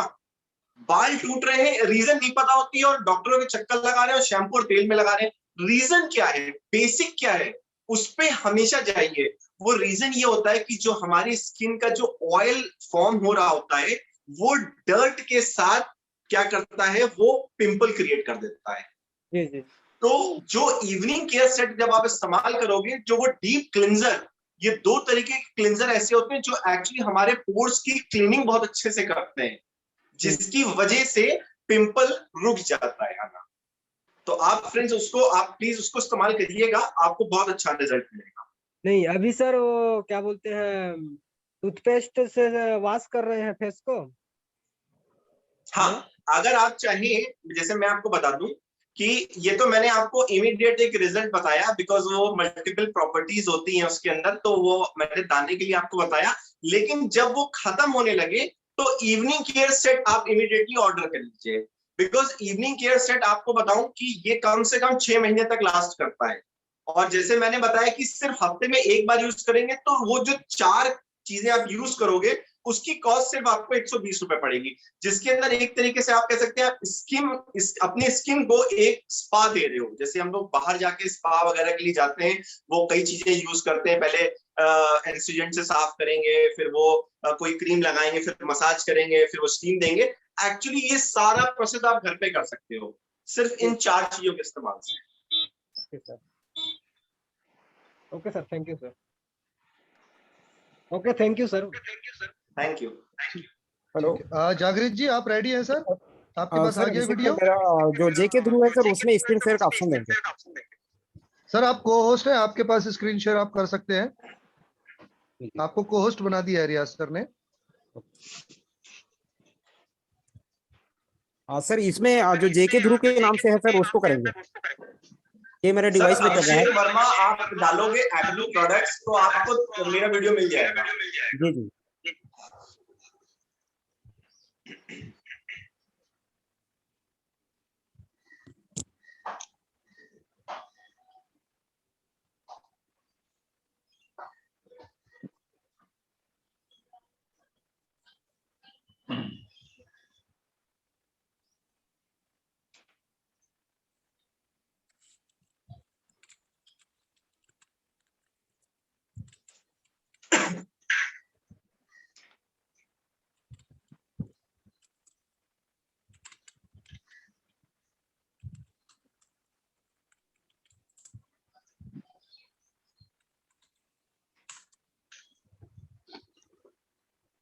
बाल टूट रहे हैं, रीजन नहीं पता होती है और डॉक्टरों के चक्कर लगा रहे हैं और शैम्पू और तेल में लगा रहे हैं। रीजन क्या है, बेसिक क्या है, उस पे हमेशा जाइए। वो रीजन ये होता है कि जो हमारी स्किन का जो ऑयल फॉर्म हो रहा होता है, वो डर्ट के साथ क्या करता है, वो पिंपल क्रिएट कर देता है। जी जी तो जो इवनिंग केयर सेट जब आप इस्तेमाल करोगे, जो वो डीप क्लिंजर, ये दो तरीके के क्लिंजर ऐसे होते हैं जो एक्चुअली हमारे पोर्स की क्लीनिंग बहुत अच्छे से करते हैं, जिसकी वजह से पिंपल रुक जाता है आना। तो आप फ्रेंड्स उसको, आप प्लीज उसको इस्तेमाल करिएगा, आपको बहुत अच्छा रिजल्ट मिलेगा। नहीं अभी सर वो क्या बोलते हैं, टूथपेस्ट से वॉश कर रहे हैं फेस को। हाँ, अगर आप चाहें, जैसे मैं आपको बता दूं कि ये तो मैंने आपको इमीडिएट एक रिजल्ट बताया, बिकॉज वो मल्टीपल प्रॉपर्टीज होती हैं उसके अंदर, तो वो मैंने दाने के लिए आपको बताया। लेकिन जब वो खत्म होने लगे, तो इवनिंग केयर सेट आप इमीडिएटली ऑर्डर कर लीजिए। बिकॉज इवनिंग केयर सेट आपको बताऊं कि ये कम से कम 6 महीने तक लास्ट करता है। और जैसे मैंने बताया कि सिर्फ हफ्ते में एक बार यूज करेंगे, तो वो जो 4 चीजें आप यूज करोगे, उसकी कॉस्ट सिर्फ आपको 120 रुपए पड़ेगी, जिसके अंदर एक तरीके से आप कह सकते हैं आप अपनी स्किन को एक स्पा दे रहे हो। जैसे हम लोग बाहर जाके स्पा वगैरह के लिए जाते हैं, वो कई चीजें यूज करते हैं, पहले एंसीडेंट से साफ करेंगे, फिर वो कोई क्रीम लगाएंगे, फिर मसाज करेंगे, फिर वो स्टीम देंगे। एक्चुअली ये सारा प्रोसेस आप घर पे कर सकते हो, सिर्फ इन 4 चीजों के इस्तेमाल से। Okay sir, okay sir, thank you sir, okay thank you sir, thank you. Hello ठीक है जागृत जी, आप रेडी हैं सर? आपके पास आ सर, गया बेसिकली वीडियो? मेरा जो जेके थ्रू है सर, उसमें स्क्रीन शेयर का ऑप्शन देंगे। सर आप को होस्ट हैं, आपके पास स्क्रीन शेयर आप कर सकते हैं। आपको को होस्ट बना दिया है रियाज सर ने। सर इसमें जो जेके ध्रुव के नाम से है सर, उसको करेंगे। ये मेरे सर डिवाइस पे चल रहा है। अभिषेक वर्मा आप डालोगे एक्नी प्रोडक्ट्स, तो आपको मेरा वीडियो मिल जाएगा। जी जी।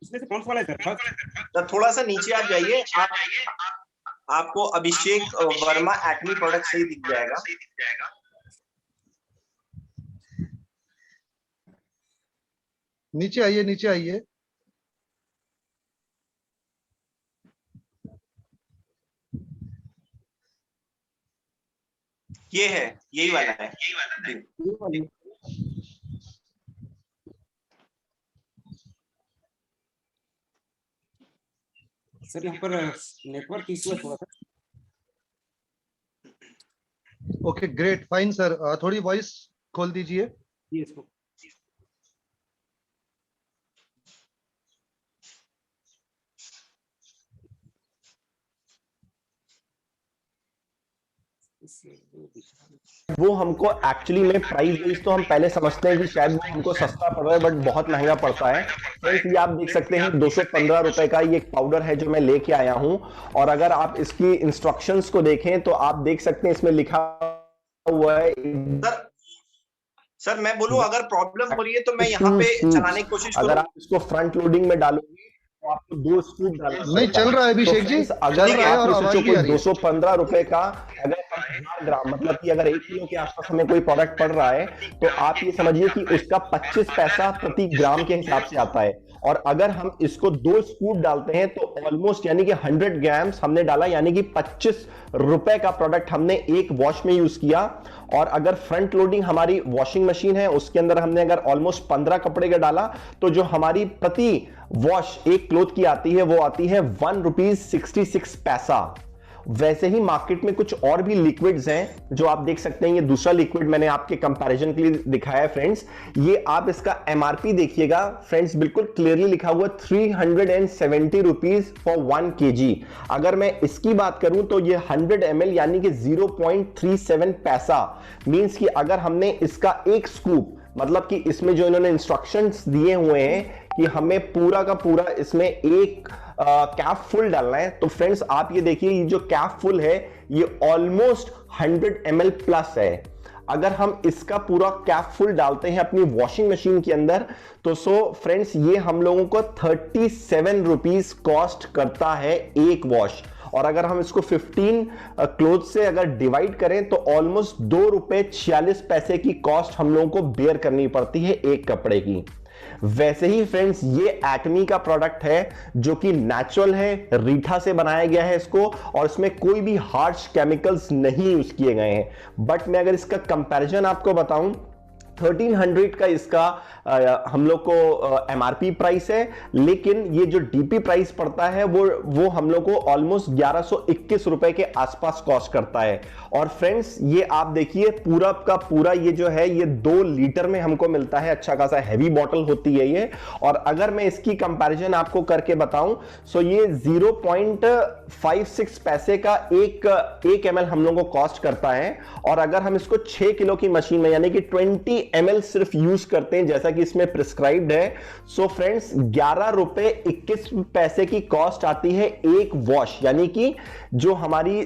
इसमें से कौन सा वाला है सर? तो थोड़ा सा नीचे आप जाइए, आपको अभिषेक वर्मा एक्नी प्रोडक्ट से ही दिख जाएगा। नीचे आइए, नीचे आइए। ये है, यही वाला है जी। ये वाली। सर यहाँ पर नेटवर्क इशू है थोड़ा सा। ओके ग्रेट फाइन सर, थोड़ी वॉइस खोल दीजिए। ये इसको वो हमको एक्चुअली में प्राइस वाइज तो हम पहले समझते हैं कि शायद वो हमको सस्ता पड़ रहा है, बट बहुत महंगा पड़ता है फ्रेंड्स। ये आप देख सकते हैं 215 रुपए का ये एक पाउडर है जो मैं लेके आया हूं, और अगर आप इसकी इंस्ट्रक्शंस को देखें तो आप देख सकते हैं इसमें लिखा हुआ है। सर मैं बोलूं, अगर प्रॉब्लम हो रही है तो मैं यहाँ पे चलाने की कोशिश करूं। अगर आप इसको फ्रंट लोडिंग में डालोगे तो आपको 2 स्कूप डालना नहीं चल रहा है अभिषेक जी, अगर चल रहा है और आप आवाज सोचो भी आ कोई रही है। 215 रुपए का, अगर 1000 ग्राम मतलब कि अगर 1 किलो के आसपास हमें कोई प्रोडक्ट पड़ रहा है तो आप ये समझिए कि उसका 25 पैसा प्रति ग्राम के हिसाब से आता है। और अगर हम इसको 2 स्कूप डालते हैं तो ऑलमोस्ट यानी कि 100 ग्राम्स हमने डाला, यानी कि 25 रुपए का प्रोडक्ट हमने एक वॉश में यूज किया। और अगर फ्रंट लोडिंग हमारी वॉशिंग मशीन है उसके अंदर हमने अगर ऑलमोस्ट 15 कपड़े का डाला तो जो हमारी प्रति वॉश एक क्लोथ की आती है वो आती है 1 रुपीज 66 पैसा। वैसे ही मार्केट में कुछ और भी लिक्विड्स हैं जो आप देख सकते हैं। ये दूसरा लिक्विड मैंने आपके कंपैरिजन के लिए दिखाया है फ्रेंड्स। ये आप इसका एमआरपी देखिएगा फ्रेंड्स, बिल्कुल क्लियरली लिखा हुआ 370 रुपीज फॉर 1 kg। अगर मैं इसकी बात करूं तो ये 100 ml यानी कि 0.37 पैसा, मींस कि अगर हमने इसका एक स्कूप, मतलब कि इसमें जो इन्होंने इंस्ट्रक्शंस दिए हुए हैं कि हमें पूरा का पूरा इसमें एक कैप फुल डालना है, तो फ्रेंड्स आप ये देखिए ये जो कैप फुल है ये ऑलमोस्ट 100 ml प्लस है। अगर हम इसका पूरा कैप फुल डालते हैं अपनी वॉशिंग मशीन के अंदर तो फ्रेंड्स ये हम लोगों को 37 रुपीज कॉस्ट करता है एक वॉश। और अगर हम इसको 15 क्लोथ से अगर डिवाइड करें तो ऑलमोस्ट 2 रुपए 46 पैसे की कॉस्ट हम लोगों को बेयर करनी पड़ती है एक कपड़े की। वैसे ही फ्रेंड्स ये एटमी का प्रोडक्ट है जो कि नेचुरल है, रीठा से बनाया गया है इसको, और इसमें कोई भी हार्श केमिकल्स नहीं यूज किए गए हैं। बट मैं अगर इसका कंपैरिजन आपको बताऊं 1300 का इसका हम लोग को एमआरपी प्राइस है, लेकिन ये जो डीपी प्राइस पड़ता है वो हम लोग को ऑलमोस्ट 1121 रुपए के आसपास कॉस्ट करता है। और फ्रेंड्स ये आप देखिए पूरा का पूरा ये जो है ये 2 लीटर में हमको मिलता है, अच्छा खासा हैवी बॉटल होती है ये। और अगर मैं इसकी कंपैरिजन आपको करके बताऊं तो ये 0.56 पैसे का एक ml हम लोगों को कॉस्ट करता है। और अगर हम इसको 6 किलो की मशीन में यानी कि 20 ml सिर्फ यूज करते हैं जैसा कि इसमें प्रिस्क्राइब्ड है, सो फ्रेंड्स 11 रुपए 21 पैसे की कॉस्ट आती है एक वॉश। यानी कि जो हमारी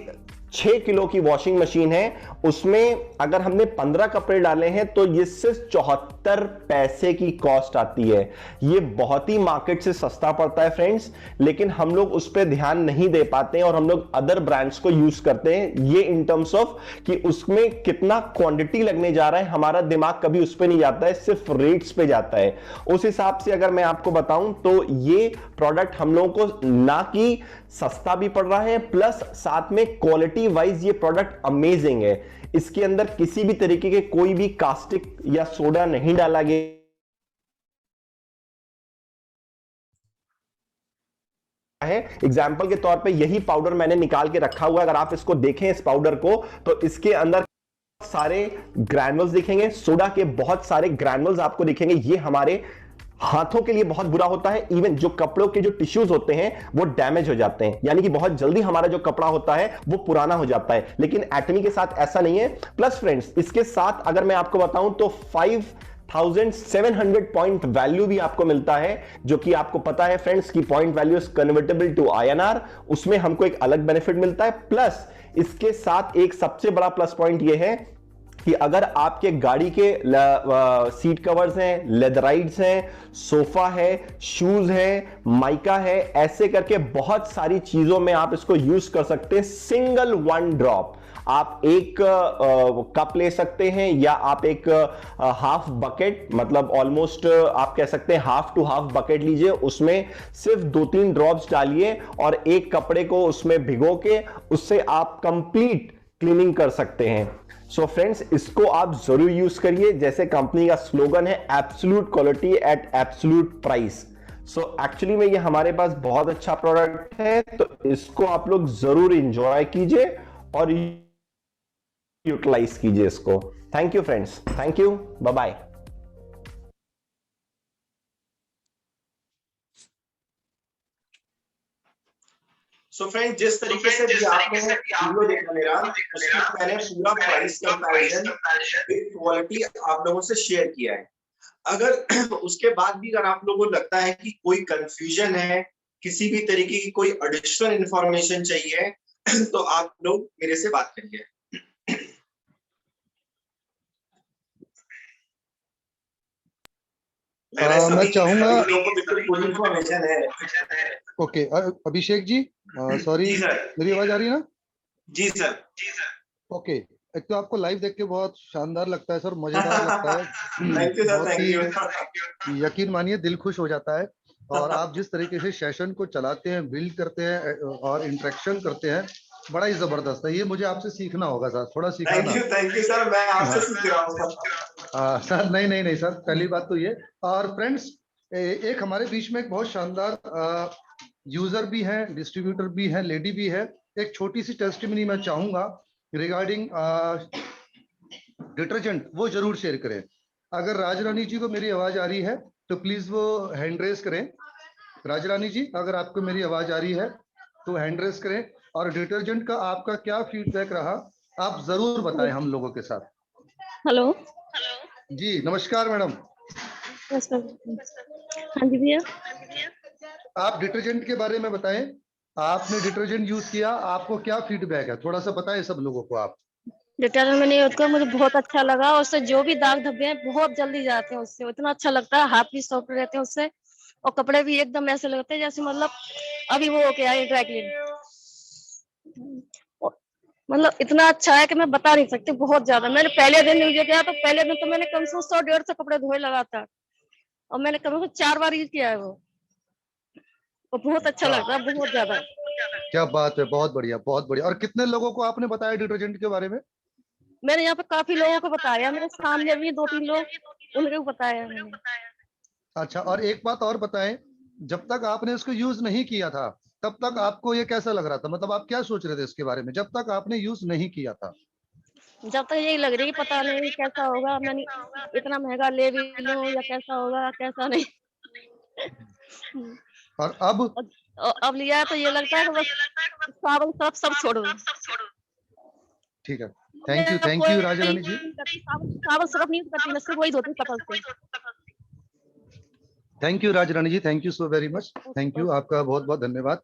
6 किलो की वॉशिंग मशीन है उसमें अगर हमने 15 कपड़े डाले हैं तो ये सिर्फ 74 पैसे की कॉस्ट आती है। ये बहुत ही मार्केट से सस्ता पड़ता है फ्रेंड्स, लेकिन हम लोग उस पर ध्यान नहीं दे पाते हैं और हम लोग अदर ब्रांड्स को यूज करते हैं। ये इन टर्म्स ऑफ कि उसमें कितना क्वांटिटी लगने जा रहा है हमारा दिमाग कभी उस पर नहीं जाता है, सिर्फ रेट्स पे जाता है। उस हिसाब से अगर मैं आपको बताऊं तो ये प्रोडक्ट हम लोगों को ना कि सस्ता भी पड़ रहा है, प्लस साथ में क्वालिटी वाइज ये प्रोडक्ट अमेजिंग है। इसके अंदर किसी भी तरीके के कोई भी कास्टिक या सोडा नहीं डाला गया है। एग्जाम्पल के तौर पे यही पाउडर मैंने निकाल के रखा हुआ है, अगर आप इसको देखें इस पाउडर को तो इसके अंदर सारे ग्रैनुल्स दिखेंगे, सोडा के बहुत सारे ग्रैनुल्स आपको दिखेंगे। ये हमारे हाथों के लिए बहुत बुरा होता है, इवन जो कपड़ों के जो टिश्यूज होते हैं वो डैमेज हो जाते हैं, यानी कि बहुत जल्दी हमारा जो कपड़ा होता है वो पुराना हो जाता है। लेकिन एटमी के साथ ऐसा नहीं है। प्लस फ्रेंड्स इसके साथ अगर मैं आपको बताऊं तो 5700 पॉइंट वैल्यू भी आपको मिलता है, जो कि आपको पता है फ्रेंड्स की point value is convertible to INR, उसमें हमको एक अलग बेनिफिट मिलता है। प्लस इसके साथ एक सबसे बड़ा प्लस पॉइंट यह है कि अगर आपके गाड़ी के सीट कवर्स हैं, लेदराइड्स हैं, सोफा है, शूज है, माइका है, ऐसे करके बहुत सारी चीजों में आप इसको यूज कर सकते हैं। सिंगल 1 ड्रॉप आप एक कप ले सकते हैं या आप एक हाफ बकेट, मतलब ऑलमोस्ट आप कह सकते हैं हाफ टू हाफ बकेट लीजिए, उसमें सिर्फ 2-3 ड्रॉप्स डालिए और एक कपड़े को उसमें भिगो के उससे आप कंप्लीट क्लीनिंग कर सकते हैं। सो फ्रेंड्स इसको आप जरूर यूज करिए, जैसे कंपनी का स्लोगन है absolute quality at absolute price. So actually में ये हमारे पास बहुत अच्छा प्रोडक्ट है, तो इसको आप लोग जरूर एंजॉय कीजिए और यूटिलाइज कीजिए इसको। Thank you friends, thank you, bye bye. So friend, जिस तरीके से भी आपने वीडियो देखा मेरा, उसमें मैंने पूरा प्राइस कंपैरिजन विद क्वालिटी आप लोगों से शेयर किया है। अगर उसके बाद भी अगर आप लोगों को लगता है कि कोई कंफ्यूजन है, किसी भी तरीके की कोई एडिशनल इंफॉर्मेशन चाहिए, तो आप लोग मेरे से बात करिए। मैं चाहूंगा पूरी इंफॉर्मेशन है। ओके अभिषेक जी, सॉरी जी सर। मेरी आवाज आ रही है ना? जी सर। ओके, एक तो आपको लाइव देख के बहुत शानदार लगता है सर, मजेदार लगता है। थैंक यू सर, बहुत थैंक ही यू। यकीन मानिए दिल खुश हो जाता है। और आप जिस तरीके से सेशन को चलाते हैं, बिल्ड करते हैं और इंटरेक्शन करते हैं, बड़ा ही जबरदस्त है। ये मुझे आपसे सीखना होगा सर, थोड़ा सिखाना। थैंक यू सर, मैं आपसे सीख रहा हूँ सर। नहीं सर, पहली बात तो ये। और फ्रेंड्स, एक हमारे बीच में एक बहुत शानदार यूजर भी है, डिस्ट्रीब्यूटर भी है, लेडी भी है। एक छोटी सी टेस्टिमनी मैं चाहूंगा रिगार्डिंग डिटर्जेंट, वो जरूर शेयर करें। अगर राजरानी जी को मेरी आवाज आ रही है तो प्लीज वो हैंड रेस करें। राजरानी जी, अगर आपको मेरी आवाज आ रही है तो हैंड रेस करें। और डिटर्जेंट का आपका क्या फीडबैक रहा, आप जरूर बताएं हम लोगों के साथ। हेलो जी नमस्कार मैडम। हाँ जी भैया, आप डिटर्जेंट के बारे में बताएं। आपने डिटर्जेंट यूज किया, आपको क्या फीडबैक है, थोड़ा सा बताएं सब लोगों को आप। डिटर्जेंट मैंने यूज किया, मुझे बहुत अच्छा लगा। उससे जो भी दाग धब्बे हैं बहुत जल्दी जाते हैं, उससे इतना अच्छा लगता है। हाथ भी सॉफ्ट रहते हैं उससे, और कपड़े भी एकदम ऐसे लगते हैं जैसे मतलब अभी वो हो गया ड्राई क्लीन। मतलब इतना अच्छा है कि मैं बता नहीं सकती, बहुत ज्यादा। मैंने पहले दिन यूज किया तो पहले दिन तो मैंने कम से कम 100-150 कपड़े धोए लगातार, और मैंने कम से कम 4 बार यूज किया है वो, और बहुत अच्छा लगता है, बहुत ज्यादा। क्या बात है, बहुत बढ़िया बहुत बढ़िया। और कितने लोगों को आपने बताया डिटर्जेंट के बारे में? मैंने यहाँ पे काफी लोगों को बताया, मेरे सामने भी 2-3 लोग, उनको भी बताया मैंने। अच्छा, और एक बात और बताएं, जब तक आपने इसको यूज नहीं किया था तब तक आपको ये कैसा लग रहा था, मतलब आप क्या सोच रहे थे इसके बारे में जब तक आपने यूज नहीं किया था? जब तक यही लग रही है पता नहीं कैसा होगा, मैंने इतना महंगा ले भी लूं या कैसा होगा कैसा नहीं। और अब? और अब लिया है तो ये लगता है कि बस सावन सब छोड़ दूं। ठीक है, थैंक यू राजा रानी जी। सावन सरफ नहीं करती, मैं सिर्फ वही धोती हूँ कपल से। Thank you Raja Rani ji, thank you so very much, thank you, आपका बहुत बहुत धन्यवाद।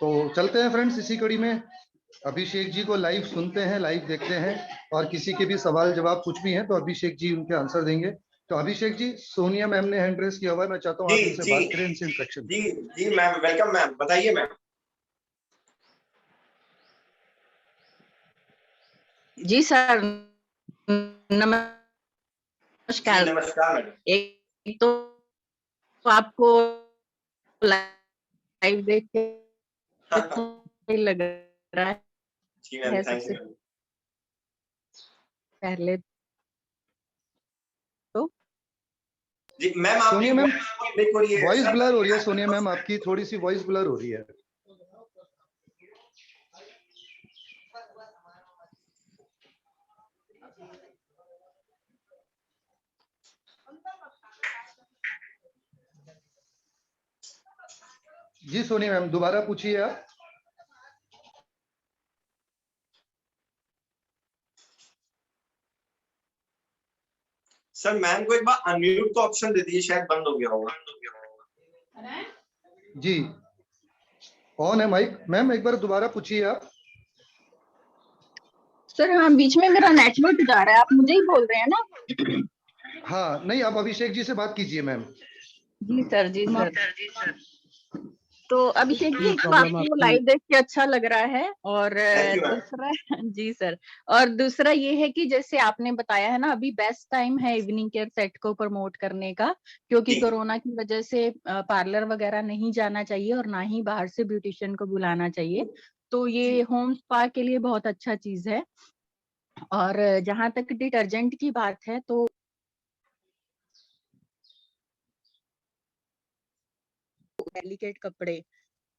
तो चलते हैं फ्रेंड्स इसी कड़ी में, अभिषेक जी को लाइव सुनते हैं, लाइव देखते हैं, और किसी के भी सवाल जवाब कुछ भी हैं तो अभिषेक जी उनके आंसर देंगे। तो अभिषेक जी, सोनिया मैम ने हैंड रेस किया हुआ है, मैं चाहता हूँ आप इनसे बात करें, इनसे इंस्ट्रक्शन। जी मैम, वेलकम मैम, बताइए मैम। जी सर, नमस्कार। नमस्कार मैडम। एक तो आपको लाइव देख के तो लग रहा है जी मैम, थैंक सबसे यू। पहले तो जी मैम, सोनिया मैम आपकी वॉइस ब्लर हो रही है, सोनिया मैम आपकी थोड़ी सी वॉइस ब्लर हो रही है। जी सोनिया मैम दोबारा पूछिए आप। सर मैम को एक बार अनम्यूट का ऑप्शन दे दीजिए, शायद बंद हो गया होगा। जी ऑन है माइक, मैम एक बार दोबारा पूछिए आप। सर हाँ, बीच में मेरा नेटवर्क जा रहा है, आप मुझे ही बोल रहे हैं ना? हाँ नहीं, आप अभिषेक जी से बात कीजिए मैम। जी सर, जी सर। तो अभिषेक जी, एक तो प्रॉब्लम आपको आपकी लाइव देख के अच्छा लग रहा है, और Thank you, ma'am. दूसरा जी सर, और दूसरा ये है कि जैसे आपने बताया है ना, अभी बेस्ट टाइम है इवनिंग केयर सेट को प्रमोट करने का, क्योंकि जी। कोरोना की वजह से पार्लर वगैरह नहीं जाना चाहिए और ना ही बाहर से ब्यूटिशियन को बुलाना चाहिए। तो ये होम स्पा के लिए बहुत अच्छा चीज है। और जहां तक डिटर्जेंट की बात है, तो डेलिकेट कपड़े,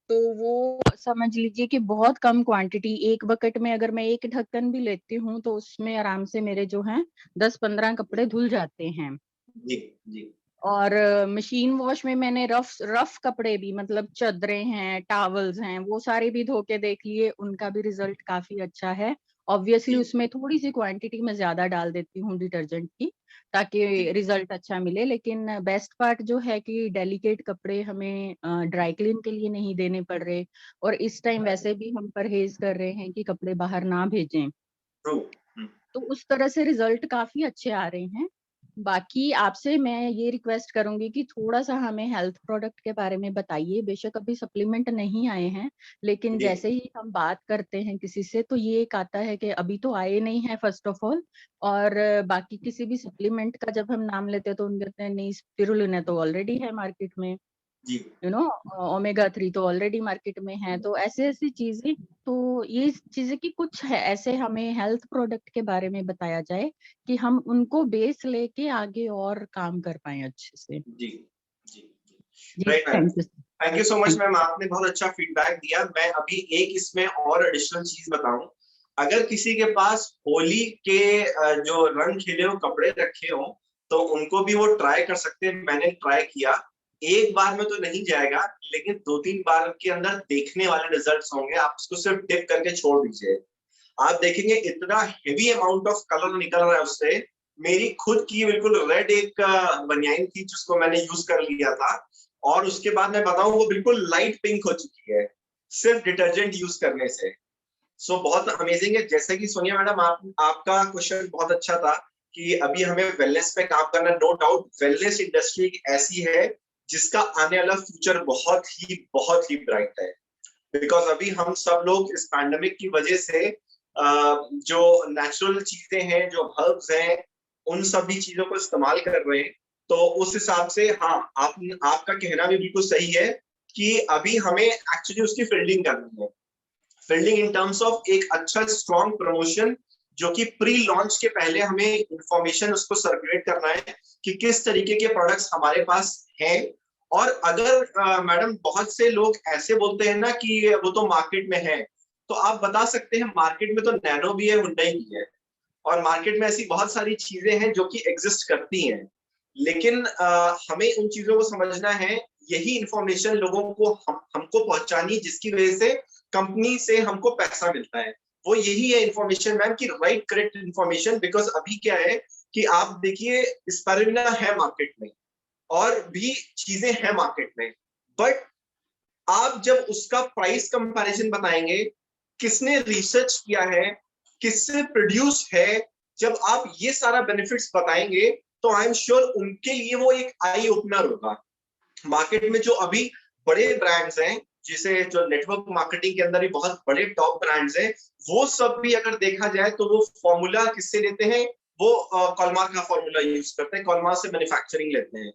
तो वो समझ लीजिए कि बहुत कम क्वांटिटी, एक बकेट में अगर मैं एक ढक्कन भी लेती हूँ तो उसमें आराम से मेरे जो हैं 10-15 कपड़े धुल जाते हैं। जी जी। और मशीन वॉश में मैंने रफ कपड़े भी, मतलब चादरें हैं, टॉवल्स हैं, वो सारे भी धो के देख लिए, उनका भी रिजल्ट काफी अच्छा है। ऑब्वियसली उसमें थोड़ी सी क्वांटिटी में ज्यादा डाल देती हूँ डिटर्जेंट की, ताकि रिजल्ट अच्छा मिले। लेकिन बेस्ट पार्ट जो है कि डेलिकेट कपड़े हमें ड्राई क्लीन के लिए नहीं देने पड़ रहे, और इस टाइम वैसे भी हम परहेज कर रहे हैं कि कपड़े बाहर ना भेजें, तो उस तरह से रिजल्ट काफी अच्छे आ रहे हैं। बाकी आपसे मैं ये रिक्वेस्ट करूंगी कि थोड़ा सा हमें हेल्थ प्रोडक्ट के बारे में बताइए। बेशक अभी सप्लीमेंट नहीं आए हैं, लेकिन जी। जैसे ही हम बात करते हैं किसी से तो ये एक आता है कि अभी तो आए नहीं है फर्स्ट ऑफ ऑल, और बाकी किसी भी सप्लीमेंट का जब हम नाम लेते हैं तो उन कहते हैं नहीं, स्पिरुलिना तो ऑलरेडी है मार्केट में, जी। ओमेगा 3 तो ऑलरेडी मार्केट में है। तो ऐसे ऐसी चीजें, तो ये चीजें की कुछ है ऐसे हमें हेल्थ प्रोडक्ट के बारे में बताया जाए कि हम उनको बेस लेके आगे और काम कर पाए अच्छे से। जी जी जी, right ma'am, thank you. Thank you so much ma'am, आपने बहुत अच्छा फीडबैक दिया। मैं अभी एक इसमें और एडिशनल चीज बताऊं, अगर किसी के पास होली के जो रंग खेले हो कपड़े रखे हो तो उनको भी वो ट्राई कर सकते हैं। मैंने ट्राई किया, एक बार में तो नहीं जाएगा, लेकिन 2-3 बार के अंदर देखने वाले रिजल्ट्स होंगे। आप उसको सिर्फ डिप करके छोड़ दीजिए, आप देखेंगे इतना हेवी अमाउंट ऑफ कलर निकल रहा है उससे। मेरी खुद की बिल्कुल रेड एक बनियान थी जिसको मैंने यूज कर लिया था, और उसके बाद मैं बताऊं वो बिल्कुल लाइट पिंक हो चुकी है सिर्फ डिटर्जेंट यूज करने से। सो बहुत अमेजिंग है। जैसे कि सोनिया मैडम, आपका क्वेश्चन बहुत अच्छा था कि अभी हमें वेलनेस पे काम करना। नो डाउट वेलनेस इंडस्ट्री ऐसी है जिसका आने वाला फ्यूचर बहुत ही ब्राइट है, बिकॉज अभी हम सब लोग इस पैंडेमिक की वजह से जो नेचुरल चीजें हैं, जो हर्ब्स हैं, उन सभी चीजों को इस्तेमाल कर रहे हैं। तो उस हिसाब से हाँ, आपका कहना भी बिल्कुल सही है कि अभी हमें एक्चुअली उसकी फील्डिंग करनी है। फील्डिंग इन टर्म्स ऑफ एक अच्छा स्ट्रॉन्ग प्रमोशन, जो कि प्री लॉन्च के पहले हमें इंफॉर्मेशन उसको सर्कुलेट करना है कि किस तरीके के प्रोडक्ट्स हमारे पास हैं। और अगर मैडम बहुत से लोग ऐसे बोलते हैं ना कि वो तो मार्केट में है, तो आप बता सकते हैं मार्केट में तो नैनो भी है, हुंडई भी है, और मार्केट में ऐसी बहुत सारी चीजें हैं जो कि एग्जिस्ट करती हैं। लेकिन हमें उन चीजों को समझना है, यही इंफॉर्मेशन लोगों को हमको पहुंचानी, जिसकी वजह से कंपनी से हमको पैसा मिलता है। वो यही है इंफॉर्मेशन मैम की राइट करेक्ट इंफॉर्मेशन। बिकॉज अभी क्या है कि आप देखिए स्पारुलिना है मार्केट में और भी चीजें हैं मार्केट में, बट आप जब उसका प्राइस कंपैरिजन बताएंगे, किसने रिसर्च किया है, किससे प्रोड्यूस है, जब आप ये सारा बेनिफिट्स बताएंगे तो आई एम श्योर उनके लिए वो एक आई ओपनर होगा। मार्केट में जो अभी बड़े ब्रांड्स हैं, जिसे जो नेटवर्क मार्केटिंग के अंदर भी बहुत बड़े टॉप ब्रांड्स हैं, वो सब भी अगर देखा जाए तो वो फॉर्मूला किससे लेते हैं, वो कॉलमार का फॉर्मूला यूज करते हैं, कॉलमार से मैन्युफैक्चरिंग लेते हैं।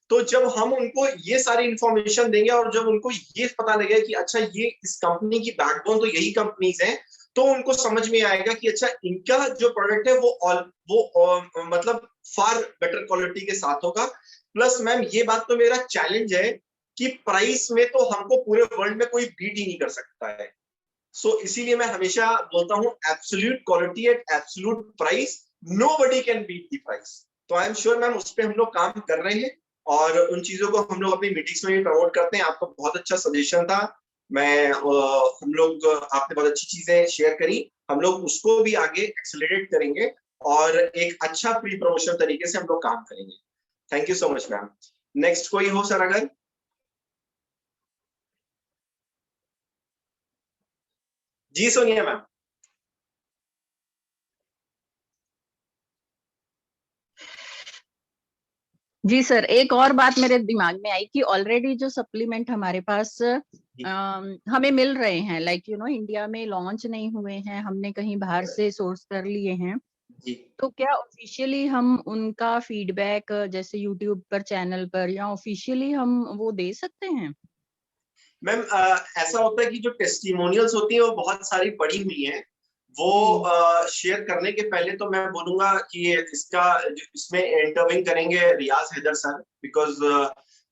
तो जब हम उनको ये सारी इंफॉर्मेशन देंगे और जब उनको ये पता लगेगा कि अच्छा ये इस कंपनी की बैकबोन तो यही कंपनीज हैं, तो उनको समझ में आएगा कि अच्छा इनका जो प्रोडक्ट है वो मतलब फार बेटर क्वालिटी के साथ होगा। प्लस मैम ये बात तो मेरा चैलेंज है कि प्राइस में तो हमको पूरे वर्ल्ड में कोई बीट ही नहीं कर सकता है। सो इसीलिए मैं हमेशा बोलता हूँ absolute quality at absolute price, nobody can beat the price. तो आई एम श्योर मैम उस पर हम लोग काम कर रहे हैं और उन चीजों को हम लोग अपनी मीटिंग्स में भी प्रमोट करते हैं। आपका बहुत अच्छा सजेशन था, हम लोग आपने बहुत अच्छी चीजें शेयर करी, हम लोग उसको भी आगे एक्सेलरेट करेंगे और एक अच्छा प्री प्रमोशन तरीके से हम लोग काम करेंगे। Thank you so much ma'am. Next कोई हो सर अगर? जी सोनिया मैम। जी सर, एक और बात मेरे दिमाग में आई कि ऑलरेडी जो सप्लीमेंट हमारे पास हमें मिल रहे हैं, लाइक इंडिया में लॉन्च नहीं हुए हैं, हमने कहीं बाहर से सोर्स कर लिए हैं, तो क्या ऑफिशियली हम उनका फीडबैक जैसे यूट्यूब पर चैनल पर या ऑफिशियली हम वो दे सकते हैं? मैम ऐसा होता है कि जो टेस्टिमोनियल्स होती है वो बहुत सारी पड़ी हुई हैं, वो शेयर करने के पहले तो मैं बोलूंगा कि इसमें इंटरव्यूइंग करेंगे रियाज हैदर सर, बिकॉज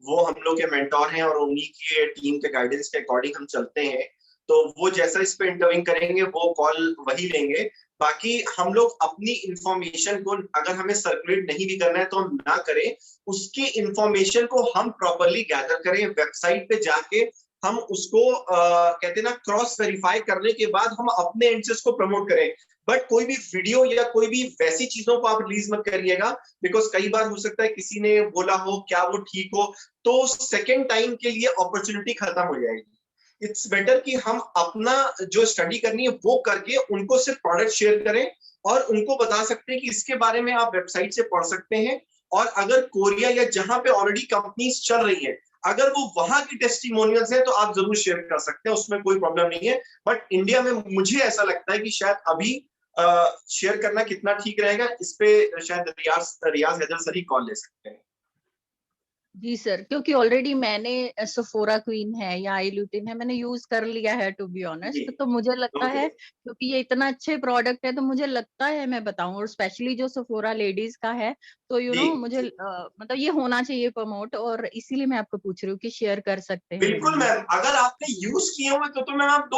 वो हम लोग के मेंटोर हैं और उन्हीं के टीम के गाइडेंस के अकॉर्डिंग हम चलते हैं। तो वो जैसा इस पे इंटरव्यूइंग करेंगे वो कॉल वही लेंगे। बाकी हम लोग अपनी इंफॉर्मेशन को अगर हमें सर्कुलेट नहीं भी करना है तो हम ना करें, उसकी इंफॉर्मेशन को हम प्रॉपरली गैदर करें, वेबसाइट पे जाके हम उसको कहते हैं ना क्रॉस वेरीफाई करने के बाद हम अपने एंड से उसको प्रमोट करें। बट कोई भी वीडियो या कोई भी वैसी चीजों को आप रिलीज मत करिएगा, बिकॉज कई बार हो सकता है किसी ने बोला हो, क्या वो ठीक हो, तो सेकेंड टाइम के लिए अपॉर्चुनिटी खत्म हो जाएगी। इट्स बेटर कि हम अपना जो स्टडी करनी है वो करके उनको सिर्फ प्रोडक्ट शेयर करें और उनको बता सकते हैं कि इसके बारे में आप वेबसाइट से पढ़ सकते हैं। और अगर कोरिया या जहां पे ऑलरेडी कंपनीज चल रही है, अगर वो वहां की टेस्टिमोनियल्स है तो आप जरूर शेयर कर सकते हैं, उसमें कोई प्रॉब्लम नहीं है। बट इंडिया में मुझे ऐसा लगता है कि शायद अभी शेयर करना कितना ठीक रहेगा, इस पे शायद रियाज हैदर सर ही कॉल ले सकते हैं। जी सर, क्योंकि ऑलरेडी मैंने सफोरा क्वीन है या आईल्यूटिन है, मैंने यूज कर लिया है टू बी ऑनेस्ट। तो मुझे लगता है क्योंकि ये इतना अच्छे प्रोडक्ट है तो मुझे लगता है मैं बताऊं, और स्पेशली जो सफोरा लेडीज का है तो यू नो मुझे मतलब ये होना चाहिए प्रमोट, और इसीलिए मैं आपको पूछ रही हूँ कि शेयर कर सकते हैं। बिल्कुल मैम, अगर आपने यूज किए हुए तो मैम आप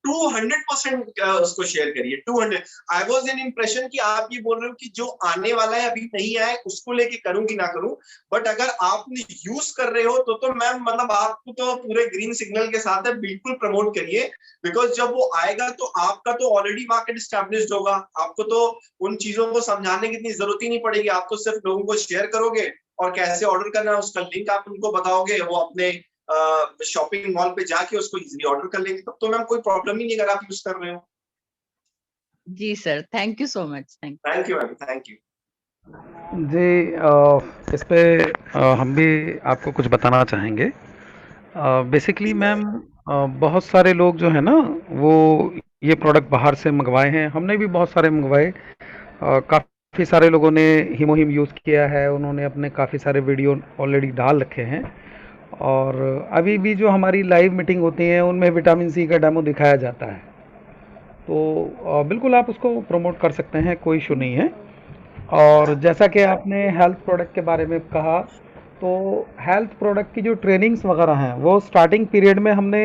200% उसको शेयर करिए। 200। आई वाज इन इंप्रेशन कि आप ये बोल रहे हो कि जो आने वाला है अभी नहीं आया है उसको लेके करूं कि ना करूं, बट अगर आपने यूज कर रहे हो तो मैम मतलब आपको तो पूरे ग्रीन सिग्नल के साथ है, बिल्कुल प्रमोट करिए। बिकॉज जब वो आएगा तो आपका तो ऑलरेडी मार्केट एस्टैब्लिश्ड होगा, आपको तो उन चीजों को समझाने की इतनी जरूरत ही नहीं पड़ेगी। आप तो सिर्फ लोगों को शेयर करोगे और कैसे ऑर्डर करना है उसका लिंक आप उनको बताओगे, वो अपने शॉपिंग मॉल पे जाके उसको इजीली ऑर्डर कर लेंगे। तब तो मैम कोई प्रॉब्लम ही नहीं अगर आप यूज कर रहे हो। जी sir, thank you so much. Thank you ma'am, thank you जी। इस पे हम भी आपको कुछ बताना चाहेंगे। बेसिकली मैम बहुत सारे लोग जो है ना वो ये प्रोडक्ट बाहर से मंगवाए हैं, हमने भी बहुत सारे मंगवाए। काफ़ी सारे लोगों ने हीमोहिम यूज़ किया है, उन्होंने अपने काफ़ी सारे वीडियो ऑलरेडी डाल रखे हैं। और अभी भी जो हमारी लाइव मीटिंग होती है उनमें विटामिन सी का डेमो दिखाया जाता है, तो बिल्कुल आप उसको प्रमोट कर सकते हैं, कोई इशू नहीं है। और जैसा कि आपने हेल्थ प्रोडक्ट के बारे में कहा, तो हेल्थ प्रोडक्ट की जो ट्रेनिंग्स वगैरह हैं वो स्टार्टिंग पीरियड में हमने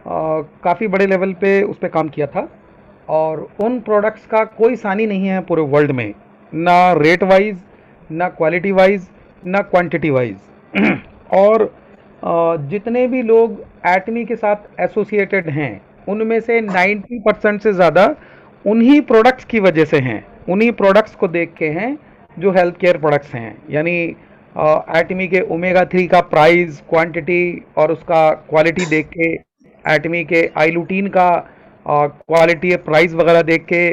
काफ़ी बड़े लेवल पे उस पर काम किया था, और उन प्रोडक्ट्स का कोई सानी नहीं है पूरे वर्ल्ड में, ना रेट वाइज, ना क्वालिटी वाइज, ना क्वांटिटी वाइज। और जितने भी लोग एटमी के साथ एसोसिएटेड हैं उनमें से 90% से ज़्यादा उन्हीं प्रोडक्ट्स की वजह से हैं, उन्हीं प्रोडक्ट्स को देख के हैं जो हेल्थ केयर प्रोडक्ट्स हैं। यानी एटमी के ओमेगा 3 का प्राइस, क्वांटिटी और उसका क्वालिटी देख के, एटमी के आईल्यूटीन का क्वालिटी, प्राइस वगैरह देख के,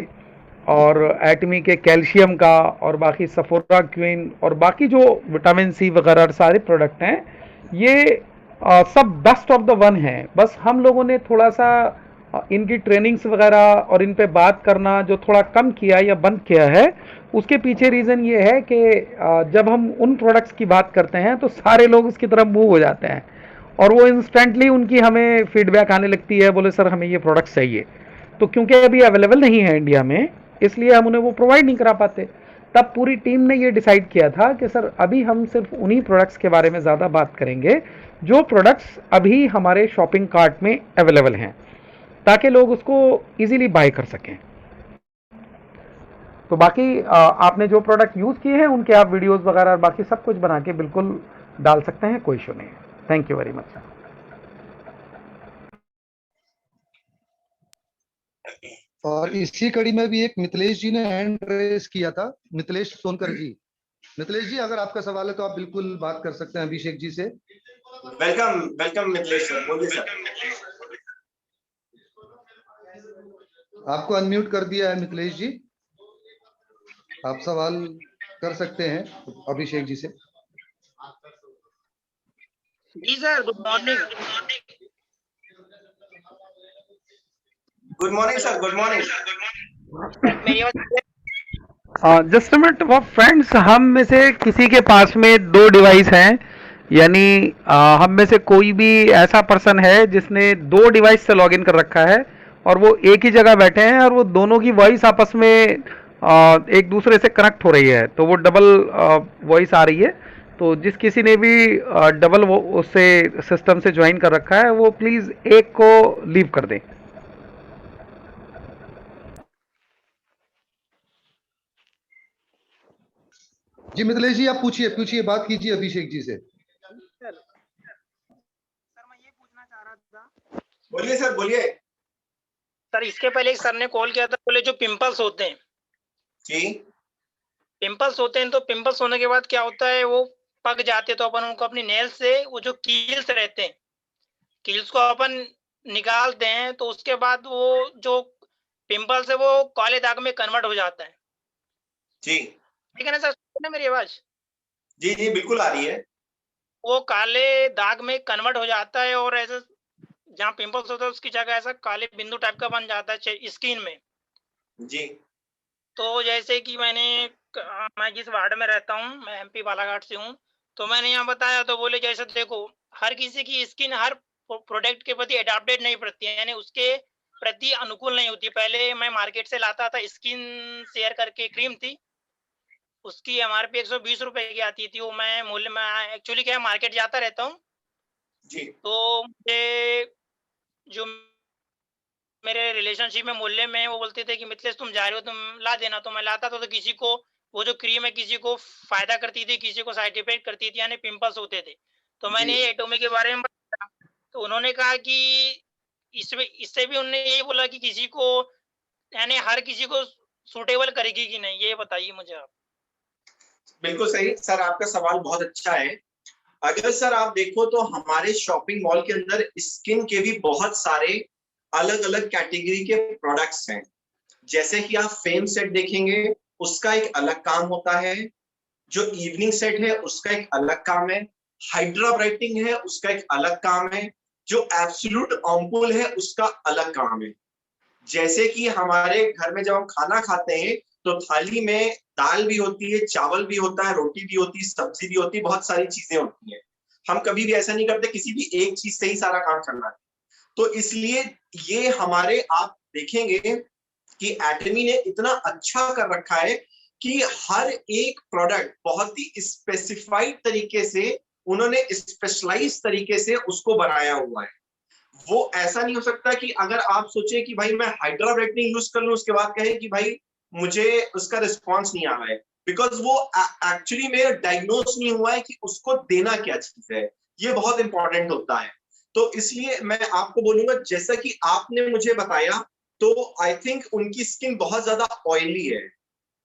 और एटमी के कैल्शियम का, और बाकी सफोरा क्वीन और बाकी जो विटामिन सी वगैरह सारे प्रोडक्ट हैं, ये सब बेस्ट ऑफ द वन हैं। बस हम लोगों ने थोड़ा सा इनकी ट्रेनिंग्स वगैरह और इन पे बात करना जो थोड़ा कम किया या बंद किया है, उसके पीछे रीज़न ये है कि जब हम उन प्रोडक्ट्स की बात करते हैं तो सारे लोग उसकी तरफ मूव हो जाते हैं और वो इंस्टेंटली उनकी हमें फीडबैक आने लगती है, बोले सर हमें ये प्रोडक्ट्स चाहिए। तो क्योंकि अभी अवेलेबल नहीं है इंडिया में, इसलिए हम उन्हें वो प्रोवाइड नहीं करा पाते। तब पूरी टीम ने ये डिसाइड किया था कि सर अभी हम सिर्फ उन्हीं प्रोडक्ट्स के बारे में ज़्यादा बात करेंगे जो प्रोडक्ट्स अभी हमारे शॉपिंग कार्ट में अवेलेबल हैं, ताकि लोग उसको इजीली बाय कर सकें। तो बाकी आपने जो प्रोडक्ट यूज़ किए हैं उनके आप वीडियोस वगैरह बाकी सब कुछ बना के बिल्कुल डाल सकते हैं, कोई इशू नहीं है। Thank you very much sir. और इसी कड़ी में भी एक मिथिलेश जी ने हैंड रेस किया था, मिथिलेश सोनकर जी। मिथिलेश जी, अगर आपका सवाल है तो आप बिल्कुल बात कर सकते हैं अभिषेक जी से। वेलकम वेलकम मिथिलेश सर, बोलिए सर। आपको अनम्यूट कर दिया है मिथिलेश जी, आप सवाल कर सकते हैं अभिषेक जी से। जी sir, good morning. Good morning sir, good morning. Just a minute friends, हम में से किसी के पास में 2 डिवाइस हैं, यानी हम में से कोई भी ऐसा पर्सन है जिसने 2 डिवाइस से लॉगिन कर रखा है और वो एक ही जगह बैठे हैं और वो दोनों की वॉइस आपस में एक दूसरे से कनेक्ट हो रही है, तो वो डबल वॉइस आ रही है। तो जिस किसी ने भी डबल उससे सिस्टम से ज्वाइन कर रखा है वो प्लीज़ एक को लीव कर दें। जी मिथिलेश जी, आप पूछिए बात कीजिए अभिषेक जी से। सर मैं ये पूछना चाह रहा था। बोलिए सर, बोलिए। सर इसके पहले एक सर ने कॉल किया था, बोले जो पिंपल्स होते हैं जी पिंपल्स होते हैं, तो पिंपल्स होने के बाद क्या होता है, वो पक जाते हैं, तो अपन उनको अपनी नेल से वो जो कील्स रहते हैं, कील्स को अपन निकालते हैं, तो उसके बाद वो जो पिंपल्स है वो काले दाग में कन्वर्ट हो जाता है। जी ठीक है ना सर, सुन मेरी आवाज? जी जी बिल्कुल आ रही है। वो काले दाग में कन्वर्ट हो जाता है, और ऐसा जहाँ पिंपल्स होता है उसकी जगह ऐसा काले बिंदु टाइप का बन जाता है स्किन में। जी तो जैसे कि मैं जिस वार्ड में रहता हूँ, मैं एमपी बालाघाट से हूँ, तो मैंने यहाँ बताया, तो बोले जैसे देखो हर किसी की स्किन हर प्रोडक्ट के प्रति अडेप्टेड नहीं पड़ती है, यानी उसके प्रति अनुकूल नहीं होती। पहले मैं मार्केट से लाता था, स्किन शेयर करके क्रीम थी, उसकी एमआरपी 120 रुपए की आती थी। वो मैं मूल्य में एक्चुअली क्या मार्केट जाता रहता हूँ, जी तो मुझे जो मेरे रिलेशनशिप में मूल्य में वो बोलते थे कि मिथिलेश तुम जा रहे हो, तुम ला देना। तो मैं लाता था, तो किसी को वो जो क्रीम है किसी को फायदा करती थी, किसी को साइड इफेक्ट करती थी, यानी पिंपल्स होते थे। तो मैंने जी ये एटोमी के बारे में बताया, तो उन्होंने कहा कि इससे भी उन्होंने यही बोला कि किसी को यानी हर किसी को सूटेबल करेगी कि नहीं, ये बताइए मुझे आप। बिल्कुल सही सर, आपका सवाल बहुत अच्छा है। अगर सर आप देखो तो हमारे शॉपिंग मॉल के अंदर स्किन के भी बहुत सारे अलग अलग कैटेगरी के प्रोडक्ट्स हैं। जैसे कि आप फेम सेट देखेंगे, उसका एक अलग काम होता है। जो इवनिंग सेट है उसका एक अलग काम है। हाइड्रा ब्राइटनिंग है उसका एक अलग काम है। जो एब्सोल्यूट अम्पूल है उसका अलग काम है। जैसे कि हमारे घर में जब हम खाना खाते हैं तो थाली में दाल भी होती है, चावल भी होता है, रोटी भी होती है, सब्जी भी होती है, बहुत सारी चीजें होती हैं। हम कभी भी ऐसा नहीं करते किसी भी एक चीज से ही सारा काम करना है। तो इसलिए ये हमारे आप देखेंगे कि एटमी ने इतना अच्छा कर रखा है कि हर एक प्रोडक्ट बहुत ही स्पेसिफाइड तरीके से उन्होंने स्पेशलाइज तरीके से उसको बनाया हुआ है। वो ऐसा नहीं हो सकता कि अगर आप सोचे कि भाई मैं हाइड्रा ब्राइटनिंग यूज कर लूं उसके बाद कहे कि भाई मुझे उसका रिस्पॉन्स नहीं आ रहा है, बिकॉज वो एक्चुअली मेरा डायग्नोज नहीं हुआ है कि उसको देना क्या चीज है। ये बहुत इंपॉर्टेंट होता है। तो इसलिए मैं आपको बोलूंगा, जैसा कि आपने मुझे बताया, तो आई थिंक उनकी स्किन बहुत ज्यादा ऑयली है।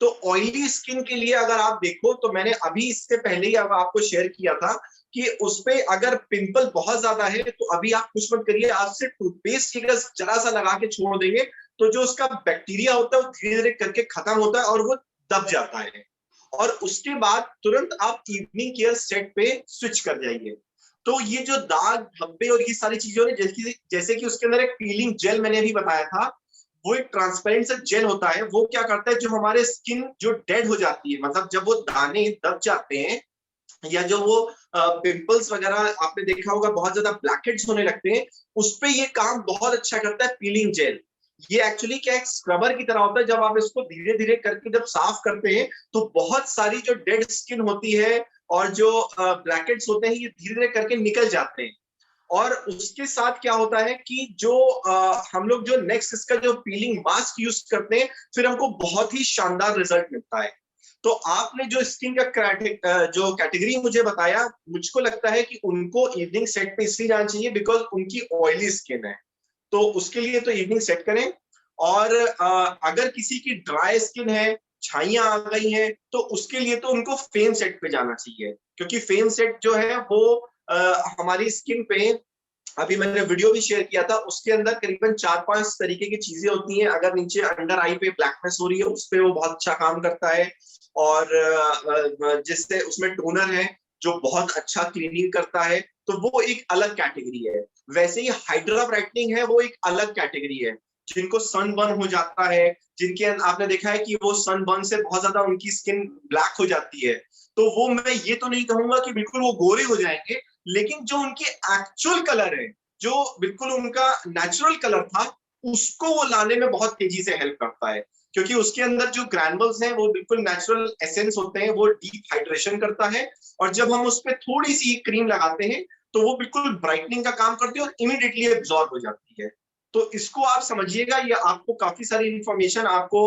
तो ऑयली स्किन के लिए अगर आप देखो तो मैंने अभी इससे पहले ही अब आपको शेयर किया था कि उस पे अगर पिंपल बहुत ज्यादा है तो अभी आप कुछ मत करिए, आप सिर्फ टूथपेस्ट की जरा सा लगा के छोड़ देंगे तो जो उसका बैक्टीरिया होता है वो धीरे धीरे करके खत्म होता है और वो दब जाता है। और उसके बाद तुरंत आप इवनिंग केयर सेट पे स्विच कर जाइए। तो ये जो दाग धब्बे और ये सारी चीजें ने जैसे कि उसके अंदर एक पीलिंग जेल मैंने अभी बताया था, वो एक ट्रांसपेरेंट सा जेल होता है। वो क्या करता है, जो हमारे स्किन जो डेड हो जाती है, मतलब जब वो दाने दब जाते हैं या जो वो पिंपल्स वगैरह आपने देखा होगा बहुत ज्यादा ब्लैकहेड्स होने लगते हैं, उस पे ये काम बहुत अच्छा करता है पीलिंग जेल। ये एक्चुअली क्या एक स्क्रबर की तरह होता है। जब आप इसको धीरे धीरे करके जब साफ करते हैं तो बहुत सारी जो डेड स्किन होती है और जो ब्लैकहेड्स होते हैं ये धीरे धीरे करके निकल जाते हैं। और उसके साथ क्या होता है कि जो हम लोग जो नेक्स्ट इसका जो पीलिंग मास्क यूज करते हैं फिर हमको बहुत ही शानदार रिजल्ट मिलता है। तो आपने जो स्किन का जो कैटेगरी मुझे बताया, मुझको लगता है कि उनको इवनिंग सेट पे इसलिए जाना चाहिए बिकॉज उनकी ऑयली स्किन है। तो उसके लिए तो इवनिंग सेट करें। और अगर किसी की ड्राई स्किन है, छाइयां आ गई हैं, तो उसके लिए तो उनको फेम सेट पे जाना चाहिए, क्योंकि फेम सेट जो है वो हमारी स्किन पे, अभी मैंने वीडियो भी शेयर किया था, उसके अंदर करीबन 4-5 तरीके की चीजें होती हैं। अगर नीचे अंडर आई पे ब्लैकनेस हो रही है उस पे वो बहुत अच्छा काम करता है। और जिससे उसमें टोनर है जो बहुत अच्छा क्लीनिंग करता है, तो वो एक अलग कैटेगरी है। वैसे ही हाइड्रा ब्राइटनिंग है, वो एक अलग कैटेगरी है। जिनको सनबर्न हो जाता है, जिनके आपने देखा है कि वो सनबर्न से बहुत ज्यादा उनकी स्किन ब्लैक हो जाती है, तो वो मैं ये तो नहीं कहूंगा कि बिल्कुल वो गोरे हो जाएंगे, लेकिन जो उनके एक्चुअल कलर है, जो बिल्कुल उनका नेचुरल कलर था, उसको वो लाने में बहुत तेजी से हेल्प करता है। क्योंकि उसके अंदर जो ग्रैनुल्स हैं वो बिल्कुल नेचुरल एसेंस होते हैं, वो डीप हाइड्रेशन करता है। और जब हम उस पर थोड़ी सी क्रीम लगाते हैं तो वो बिल्कुल ब्राइटनिंग का काम करती है और इमीडिएटली एब्जॉर्ब हो जाती है। तो इसको आप समझिएगा, ये आपको काफी सारी इंफॉर्मेशन आपको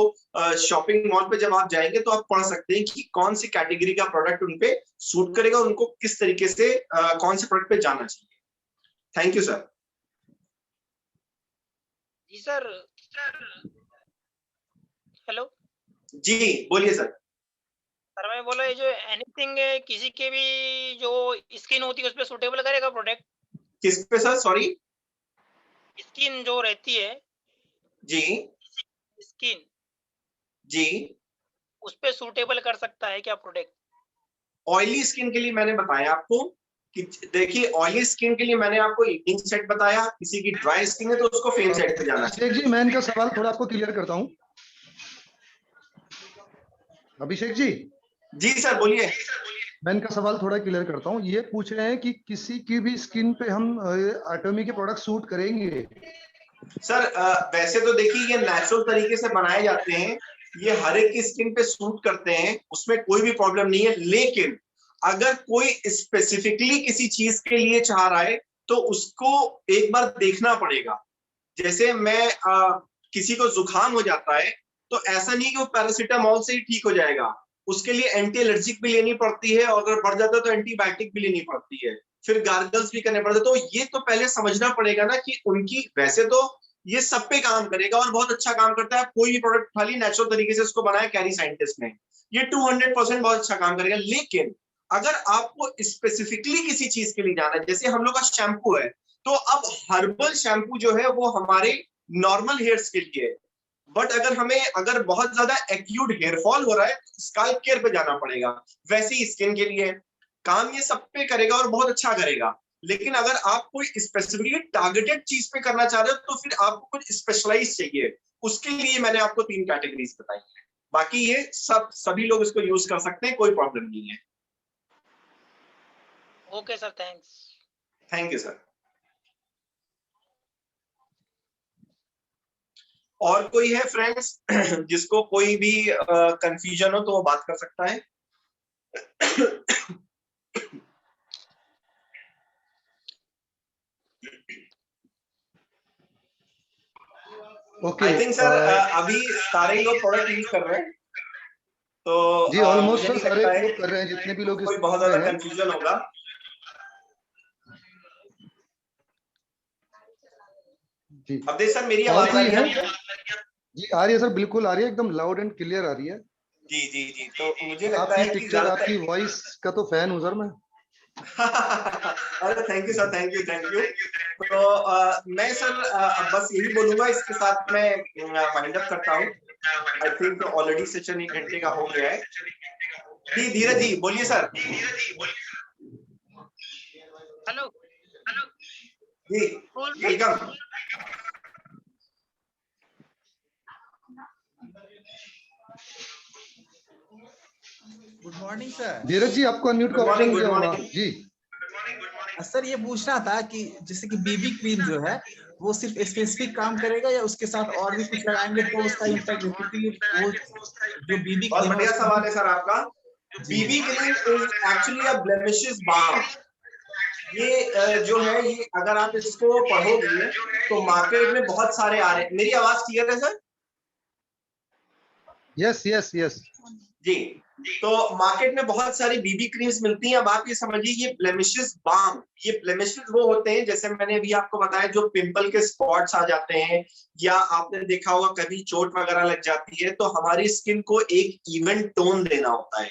शॉपिंग मॉल पे जब आप जाएंगे तो आप पढ़ सकते हैं कि कौन सी कैटेगरी का प्रोडक्ट उनपे सूट करेगा, उनको किस तरीके से कौन से प्रोडक्ट पे जाना चाहिए। Thank you sir. जी सर। हेलो जी बोलिए सर। सर मैं बोला ये जो एनीथिंग किसी के भी जो स्किन होती है उस पे सूटेबल करेगा प्रोडक्ट? किस पे सर? सॉरी। स्किन जो रहती है, जी स्किन, जी। उस पे सूटेबल कर सकता है क्या प्रोडक्ट? ऑयली स्किन के लिए मैंने बताया आपको कि देखिए, ऑयली स्किन के लिए मैंने आपको ईटिंग सेट बताया, किसी की ड्राई स्किन है तो उसको फेम सेट पे जाना चाहिए। अभिषेक जी, मैं इनका सवाल थोड़ा आपको क्लियर करता हूँ। अभिषेक जी। जी सर बोलिए। मैं इनका सवाल थोड़ा क्लियर करता हूँ। ये पूछ रहे हैं कि किसी की भी स्किन पे हम एटॉमी के प्रोडक्ट सूट करेंगे? सर वैसे तो देखिए ये नेचुरल तरीके से बनाए जाते हैं, ये हर एक की स्किन पे सूट करते हैं, उसमें कोई भी प्रॉब्लम नहीं है। लेकिन अगर कोई स्पेसिफिकली किसी चीज के लिए चाह रहा है तो उसको एक बार देखना पड़ेगा। जैसे मैं किसी को जुकाम हो जाता है तो ऐसा नहीं कि वो पैरासीटामोल से ही ठीक हो जाएगा, उसके लिए एंटी एलर्जिक भी लेनी पड़ती है, और अगर बढ़ जाता है तो एंटीबायोटिक भी लेनी पड़ती है, फिर गार्गल्स भी करने पड़ते। तो ये तो पहले समझना पड़ेगा ना कि उनकी, वैसे तो ये सब पे काम करेगा और बहुत अच्छा काम करता है। कोई भी प्रोडक्ट खाली नेचुरल तरीके से उसको बनाया कैरी साइंटिस्ट ने, ये 200% बहुत अच्छा काम करेगा। लेकिन अगर आपको स्पेसिफिकली किसी चीज के लिए जाना है, जैसे हम लोग का शैम्पू है, तो अब हर्बल शैम्पू जो है वो हमारे नॉर्मल हेयर्स के लिए है, बट अगर बहुत ज्यादा एक्यूट हेयर फॉल हो रहा है तो स्कैल्प केयर पे जाना पड़ेगा। वैसे ही स्किन के लिए काम ये सब पे करेगा और बहुत अच्छा करेगा। लेकिन अगर आप कोई स्पेसिफिकली टारगेटेड चीज पे करना चाह रहे हो तो फिर आपको कुछ स्पेशलाइज चाहिए, उसके लिए मैंने आपको 3 कैटेगरीज बताई है। बाकी ये सभी लोग इसको यूज कर सकते हैं, कोई प्रॉब्लम नहीं है। Okay sir, thanks. Thank you sir. और कोई है फ्रेंड्स जिसको कोई भी कंफ्यूजन हो तो वो बात कर सकता है। ओके। आई थिंक सर अभी सारे लोग प्रोडक्ट यूज कर रहे हैं, तो जी ऑलमोस्ट मुझे सर नहीं सारे लगता है लोग कर रहे हैं, जितने भी लोग कोई इस बहुत में ज्यादा हैं। कंफ्यूजन होगा। जी अवधेश सर मेरी और आवाज आ कोई रही है? है? जी आ रही है सर, बिल्कुल आ रही है, एकदम लाउड एंड क्लियर आ रही है। जी जी जी। तो मुझे लगता आपकी है कि पिक्चर, आपकी वॉइस का तो फैन हूँ सर मैं। अरे thank you sir, thank you. तो मैं सर बस यही बोलूंगा, इसके साथ मैं वाइंड अप करता हूँ। आई थिंक ऑलरेडी सेशन 1 घंटे का हो गया है। जी धीरज जी बोलिए सर। हेलो जी welcome. Good morning sir. Dheeraj ji आपको अनम्यूट का ऑप्शन गुड दिया होगा मॉर्निंग। जी। सर ये पूछना था कि जैसे कि बीबी क्रीम जो है वो सिर्फ स्पेसिफिक काम करेगा या उसके साथ और भी कुछ लगाएंगे तो उसका इम्पैक्ट, वो जो बीबी बहुत क्रीम बढ़िया सवाल है सर आपका। BB cream is actually a blemishes balm. ये जो है, ये अगर आप इसको पढ़ोगे तो मार्केट में बहुत सारे आ रहे हैं। मेरी आवाज क्लियर है सर? यस यस यस जी। तो मार्केट में बहुत सारी बीबी क्रीम्स मिलती हैं। अब आप ये समझिए, ये ब्लेमिशेस बाम, ये ब्लेमिशेस वो होते हैं, जैसे मैंने अभी आपको बताया, जो पिंपल के स्पॉट्स आ जाते हैं, या आपने देखा होगा कभी चोट वगैरह लग जाती है, तो हमारी स्किन को एक इवन टोन देना होता है।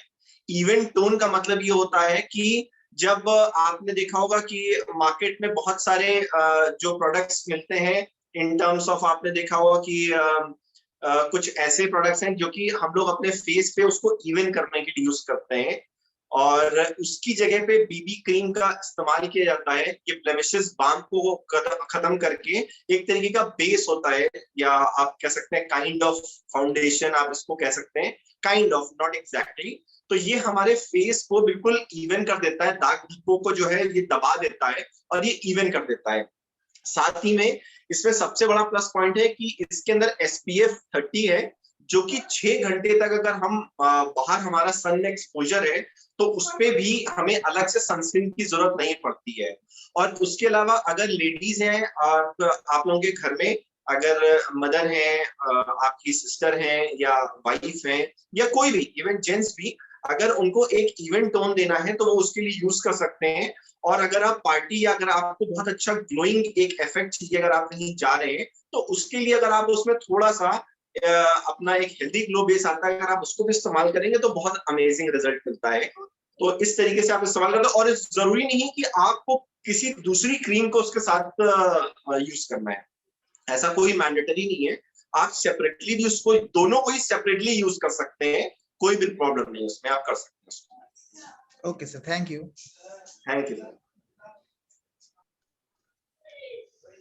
इवन टोन का मतलब ये होता है कि जब आपने देखा होगा कि मार्केट में बहुत सारे जो प्रोडक्ट्स मिलते हैं इन टर्म्स ऑफ, आपने देखा होगा कि कुछ ऐसे प्रोडक्ट्स हैं जो कि हम लोग अपने फेस पे उसको इवन करने के लिए यूज करते हैं, और उसकी जगह पे बीबी क्रीम का इस्तेमाल किया जाता है। ये ब्लेमिशेस बाम को खत्म करके एक तरीके का बेस होता है, या आप कह सकते हैं काइंड ऑफ फाउंडेशन, आप इसको कह सकते हैं, काइंड ऑफ, नॉट एग्जैक्टली। तो ये हमारे फेस को बिल्कुल इवन कर देता है, दाग धब्बों को जो है ये दबा देता है और ये इवन कर देता है। साथ ही में इसमें सबसे बड़ा प्लस पॉइंट है कि इसके अंदर SPF 30 है, जो कि 6 घंटे तक अगर हम बाहर हमारा सन एक्सपोजर है तो उसपे भी हमें अलग से सनस्क्रीन की जरूरत नहीं पड़ती है। और उसके अलावा अगर लेडीज हैं आप लोगों के घर में, अगर मदर हैं, आपकी सिस्टर हैं या वाइफ हैं या कोई भी इवन जेंट्स भी, अगर उनको एक इवेंट टोन देना है तो वो उसके लिए यूज कर सकते हैं। और अगर आप पार्टी या अगर आपको बहुत अच्छा ग्लोइंग एक इफेक्ट चाहिए, अगर आप कहीं जा रहे हैं तो उसके लिए अगर आप उसमें थोड़ा सा अपना एक हेल्दी ग्लो बेस आता है, अगर आप उसको भी इस्तेमाल करेंगे तो बहुत अमेजिंग रिजल्ट मिलता है। तो इस तरीके से आप इस्तेमाल करते हैं। और जरूरी नहीं कि आपको किसी दूसरी क्रीम को उसके साथ यूज करना है, ऐसा कोई मैंडेटरी नहीं है। आप सेपरेटली भी उसको, दोनों को ही सेपरेटली यूज कर सकते हैं, कोई भी प्रॉब्लम नहीं उसमें, आप कर सकते हैं उसको। Okay sir, thank you. Thank you.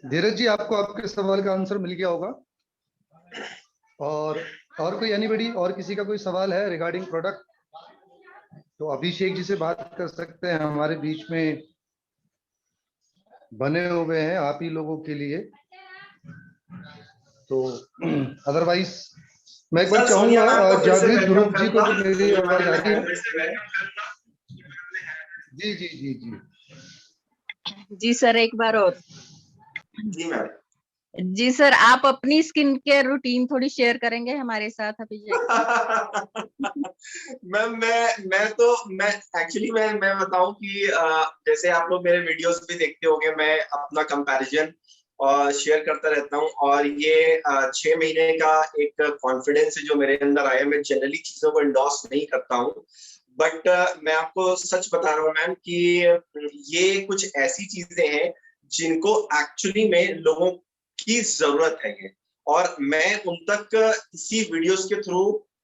Dheeraj ji, आपको आपके सवाल का आंसर मिल गया होगा। और कोई एनीबडी और किसी का कोई सवाल है रिगार्डिंग प्रोडक्ट तो अभिषेक जी से बात कर सकते हैं, हमारे बीच में बने हुए हैं आप ही लोगों के लिए। तो अदरवाइज मैं एक बार चाहूंगा जागृत ध्रुव जी को, तो मेरी आवाज आ रही है? जी जी जी जी जी सर, एक बार और। जी मैम। जी सर, आप अपनी स्किन केयर रूटीन थोड़ी शेयर करेंगे हमारे साथ अभिषेक? मैम मैं एक्चुअली मैं बताऊं कि जैसे आप लोग मेरे वीडियोस भी देखते होंगे, मैं अपना कंपैरिजन शेयर करता रहता हूं। और ये 6 महीने का एक कॉन्फिडेंस है जो मेरे अंदर आया। मैं जनरली चीजों को इंडोर्स नहीं करता हूं, बट मैं आपको सच बता रहा हूं मैम कि ये कुछ ऐसी चीजें हैं जिनको एक्चुअली में लोगों की जरूरत है ये, और मैं उन तक इसी वीडियोस के थ्रू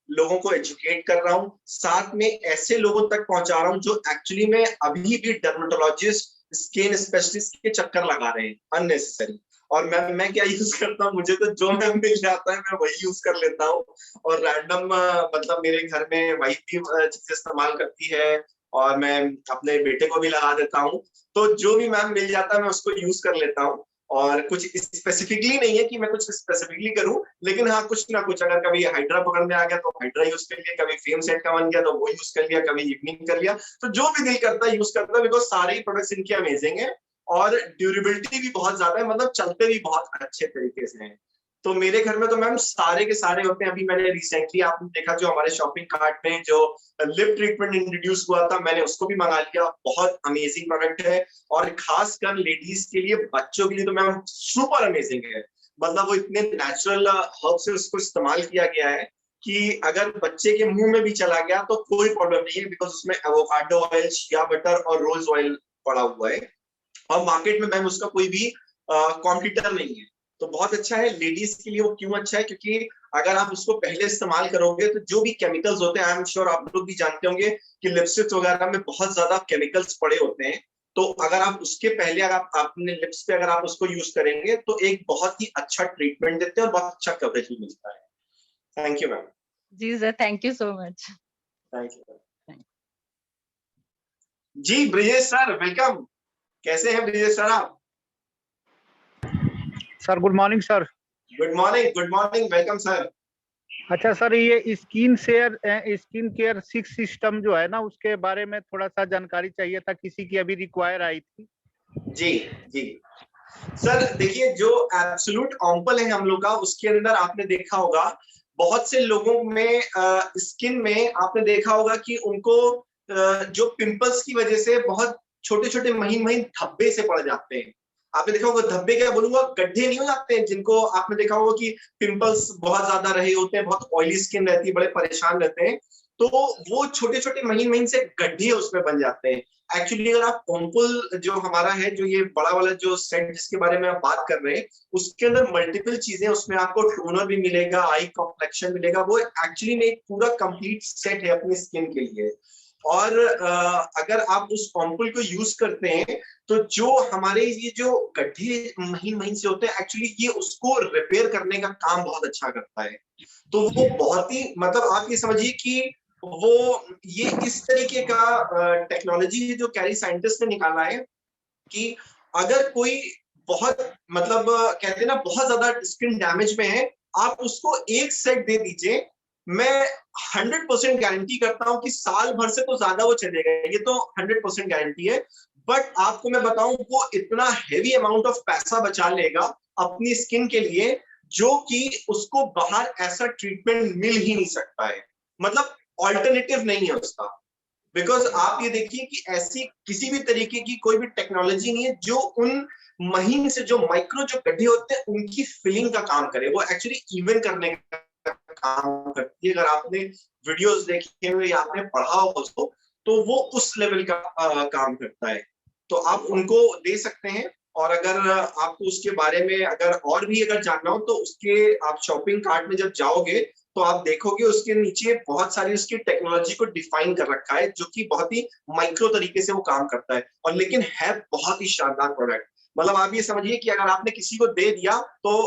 लोगों को एजुकेट कर रहा हूँ। साथ में ऐसे लोगों तक पहुंचा रहा हूँ जो एक्चुअली में अभी भी डर्मेटोलॉजिस्ट, स्किन स्पेशलिस्ट के चक्कर लगा रहे हैं अननेसेसरी। और मैं क्या यूज करता हूँ, मुझे तो जो मैं मिल जाता है मैं वही यूज कर लेता हूँ। और रैंडम मतलब मेरे घर में वाइफ भी चीजें इस्तेमाल करती है और मैं अपने बेटे को भी लगा देता हूँ। तो जो भी मैम मिल जाता है मैं उसको यूज कर लेता हूँ। और कुछ स्पेसिफिकली नहीं है कि मैं कुछ स्पेसिफिकली करूं, लेकिन हाँ कुछ ना कुछ, अगर कभी हाइड्रा पकड़ में आ गया तो हाइड्रा यूज कर लिया, कभी फेम सेट का बन गया तो वो यूज कर लिया, कभी इवनिंग कर लिया, तो जो भी दिल करता है यूज करता है। बिकॉज सारे ही प्रोडक्ट्स इनके अमेजिंग है और ड्यूरेबिलिटी भी बहुत ज्यादा है, मतलब चलते भी बहुत अच्छे तरीके से हैं। तो मेरे घर में तो मैम सारे के सारे होते हैं। अभी मैंने रिसेंटली आपने देखा जो हमारे शॉपिंग कार्ट में जो लिप ट्रीटमेंट इंट्रोड्यूस हुआ था, मैंने उसको भी मंगा लिया। बहुत अमेजिंग प्रोडक्ट है और खासकर लेडीज के लिए, बच्चों के लिए तो मैम सुपर अमेजिंग है। मतलब वो इतने नेचुरल हर्ब से उसको इस्तेमाल किया गया है कि अगर बच्चे के मुंह में भी चला गया तो कोई प्रॉब्लम नहीं है, बिकॉज उसमें एवोकाडो ऑयल, शिया बटर और रोज ऑयल पड़ा हुआ है और मार्केट में मैम उसका कोई भी कॉम्पिटिटर नहीं है। तो बहुत अच्छा है लेडीज के लिए। वो क्यों अच्छा है? क्योंकि अगर आप उसको पहले इस्तेमाल करोगे तो जो भी केमिकल्स होते हैं, आई एम श्योर आप लोग भी जानते होंगे कि लिपस्टिक्स वगैरह में बहुत ज्यादा केमिकल्स पड़े होते हैं। तो अगर आप उसके पहले अगर आप अपने लिप्स पे अगर आप उसको यूज करेंगे तो एक बहुत ही अच्छा ट्रीटमेंट देते हैं और बहुत अच्छा कवरेज भी मिलता है। Thank you ma'am. जी sir, thank you so much. Thank you जी। Brijesh sir welcome. कैसे हैं ब्रिजेश सर आप? Sir good morning sir. Good morning, welcome sir. अच्छा सर, ये स्किन केयर 6 सिस्टम जो है ना, उसके बारे में थोड़ा सा जानकारी चाहिए था, किसी की अभी रिक्वायर आई थी। जी जी सर, देखिए जो एब्सोल्यूट ऑम्पल है हम लोग का, उसके अंदर आपने देखा होगा बहुत से लोगों में स्किन में आपने देखा होगा कि उनको जो पिंपल्स की वजह से बहुत छोटे छोटे महीन धब्बे से पड़ जाते हैं। आपने देखा होगा, धब्बे क्या बोलूंगा, गड्ढे नहीं हो जाते हैं जिनको आपने देखा होगा कि पिंपल्स बहुत ज्यादा रहे होते हैं, बहुत ऑयली स्किन रहती है, बड़े परेशान रहते हैं, तो वो छोटे छोटे महीन से गड्ढे उसमें बन जाते हैं। एक्चुअली अगर आप ऑम्पुल जो हमारा है, जो ये बड़ा वाला जो सेट जिसके बारे में आप बात कर रहे हैं, उसके अंदर मल्टीपल चीजें, उसमें आपको टोनर भी मिलेगा, आई कॉम्प्लेक्शन मिलेगा। वो एक्चुअली में एक पूरा कंप्लीट सेट है अपनी स्किन के लिए। और अगर आप उस ऑम्पुल को यूज करते हैं तो जो हमारे ये जो गड्ढे महीन से होते हैं, एक्चुअली ये उसको रिपेयर करने का काम बहुत अच्छा करता है। तो वो बहुत ही, मतलब आप ये समझिए कि वो ये इस तरीके का टेक्नोलॉजी है जो कैरी साइंटिस्ट ने निकाला है कि अगर कोई बहुत, मतलब कहते हैं ना, बहुत ज्यादा स्किन डैमेज में है, आप उसको एक सेट दे दीजिए, मैं 100% गारंटी करता हूं कि साल भर से तो ज्यादा वो चलेगा, ये तो 100% गारंटी है। बट आपको मैं बताऊं, वो इतना हेवी अमाउंट ऑफ पैसा बचा लेगा अपनी स्किन के लिए, जो कि उसको बाहर ऐसा ट्रीटमेंट मिल ही नहीं सकता है, मतलब ऑल्टरनेटिव नहीं है उसका। बिकॉज आप ये देखिए कि ऐसी किसी भी तरीके की कोई भी टेक्नोलॉजी नहीं है जो उन महीन से, जो माइक्रो जो गड्ढे होते हैं उनकी फिलिंग का काम करे। वो एक्चुअली इवन करने का काम करती है। अगर आपने वीडियोस देखे हुए या आपने पढ़ा हो उसको, तो वो उस लेवल का काम करता है। तो आप उनको दे सकते हैं। और अगर आपको उसके बारे में अगर और भी अगर जानना हो, तो उसके आप शॉपिंग कार्ट में जब जाओगे तो आप देखोगे उसके नीचे बहुत सारी उसकी टेक्नोलॉजी को डिफाइन कर रखा है, जो कि बहुत ही माइक्रो तरीके से वो काम करता है। और लेकिन है बहुत ही शानदार प्रोडक्ट। मतलब आप ये समझिए कि अगर आपने किसी को दे दिया तो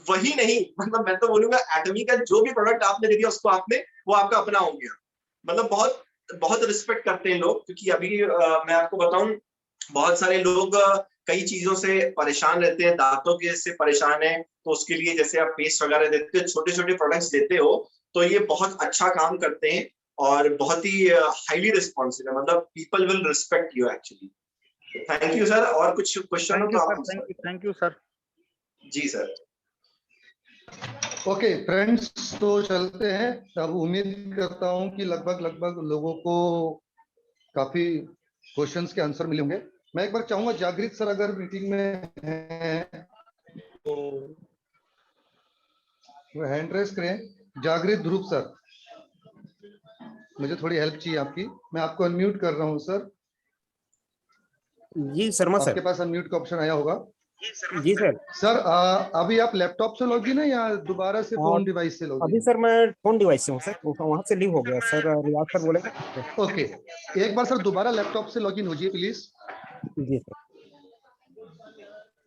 वही नहीं, मतलब मैं तो बोलूंगा एटमी का जो भी प्रोडक्ट आपने दे दिया उसको आपने, वो आपका अपना हो गया। मतलब बहुत बहुत रिस्पेक्ट करते हैं लोग। क्योंकि अभी मैं आपको बताऊं, बहुत सारे लोग कई चीजों से परेशान रहते हैं, दांतों के से परेशान है, तो उसके लिए जैसे आप पेस्ट वगैरह देते हो, छोटे छोटे प्रोडक्ट्स देते हो, तो ये बहुत अच्छा काम करते हैं और बहुत ही हाईली रिस्पॉन्सिव है। मतलब people will respect you actually. Thank you sir. और कुछ क्वेश्चन हो तो आप पूछ सकते हैं। Thank you sir. जी सर। ओके फ्रेंड्स, तो चलते हैं। अब उम्मीद करता हूं कि लगभग लोगों को काफी क्वेश्चंस के आंसर मिले होंगे। मैं एक बार चाहूंगा जागृत सर अगर मीटिंग में हैं तो हैंड रेस करें। जागृत ध्रुव सर, मुझे थोड़ी हेल्प चाहिए आपकी। मैं आपको अनम्यूट कर रहा हूं सर। जी शर्मा सर। आपके पास अनम्यूट का ऑप्शन आया होगा। जी सर। सर अभी आप लैपटॉप से लॉगिन है या दोबारा से फोन डिवाइस से लॉगिन? अभी सर मैं फोन डिवाइस से हूँ सर, वहां से लीव हो गया सर। रियाज सर बोलेगा। ओके, एक बार सर दोबारा लैपटॉप से लॉगिन होजिए प्लीज। जी सर।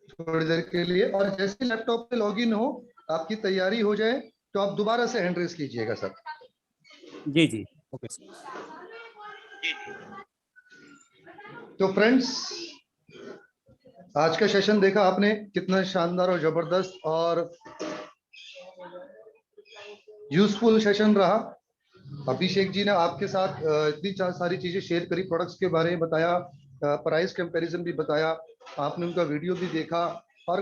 थोड़ी देर के लिए, और जैसे लैपटॉप पे लॉगिन हो, आपकी तैयारी हो जाए तो आप दोबारा से हैंड रेस कीजिएगा सर। जी जी ओके सर। तो फ्रेंड्स, आज का सेशन देखा आपने, कितना शानदार और जबरदस्त और यूजफुल सेशन रहा। अभिषेक जी ने आपके साथ इतनी सारी चीजें शेयर करी, प्रोडक्ट्स के बारे में बताया, प्राइस कंपैरिजन भी बताया, आपने उनका वीडियो भी देखा, और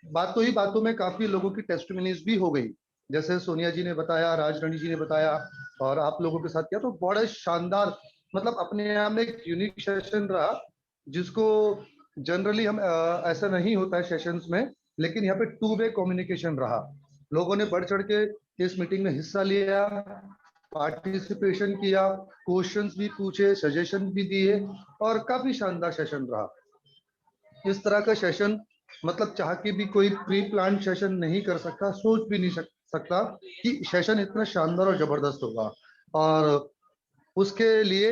बातों ही बातों में काफी लोगों की टेस्टिमनीज भी हो गई। जैसे सोनिया जी ने बताया, राज रानी जी ने बताया, और आप लोगों के साथ किया। तो बड़ा शानदार, मतलब अपने आप में एक यूनिक सेशन रहा, जिसको जनरली हम ऐसा नहीं होता है सेशंस में, लेकिन यहाँ पे टू वे कम्युनिकेशन रहा। लोगों ने बढ़ चढ़ के इस मीटिंग में हिस्सा लिया, पार्टिसिपेशन किया, क्वेश्चंस भी पूछे, सजेशन भी दिए, और काफी शानदार सेशन रहा। इस तरह का सेशन मतलब चाह के भी कोई प्री प्लान सेशन नहीं कर सकता, सोच भी नहीं सकता कि सेशन इतना शानदार और जबरदस्त होगा। और उसके लिए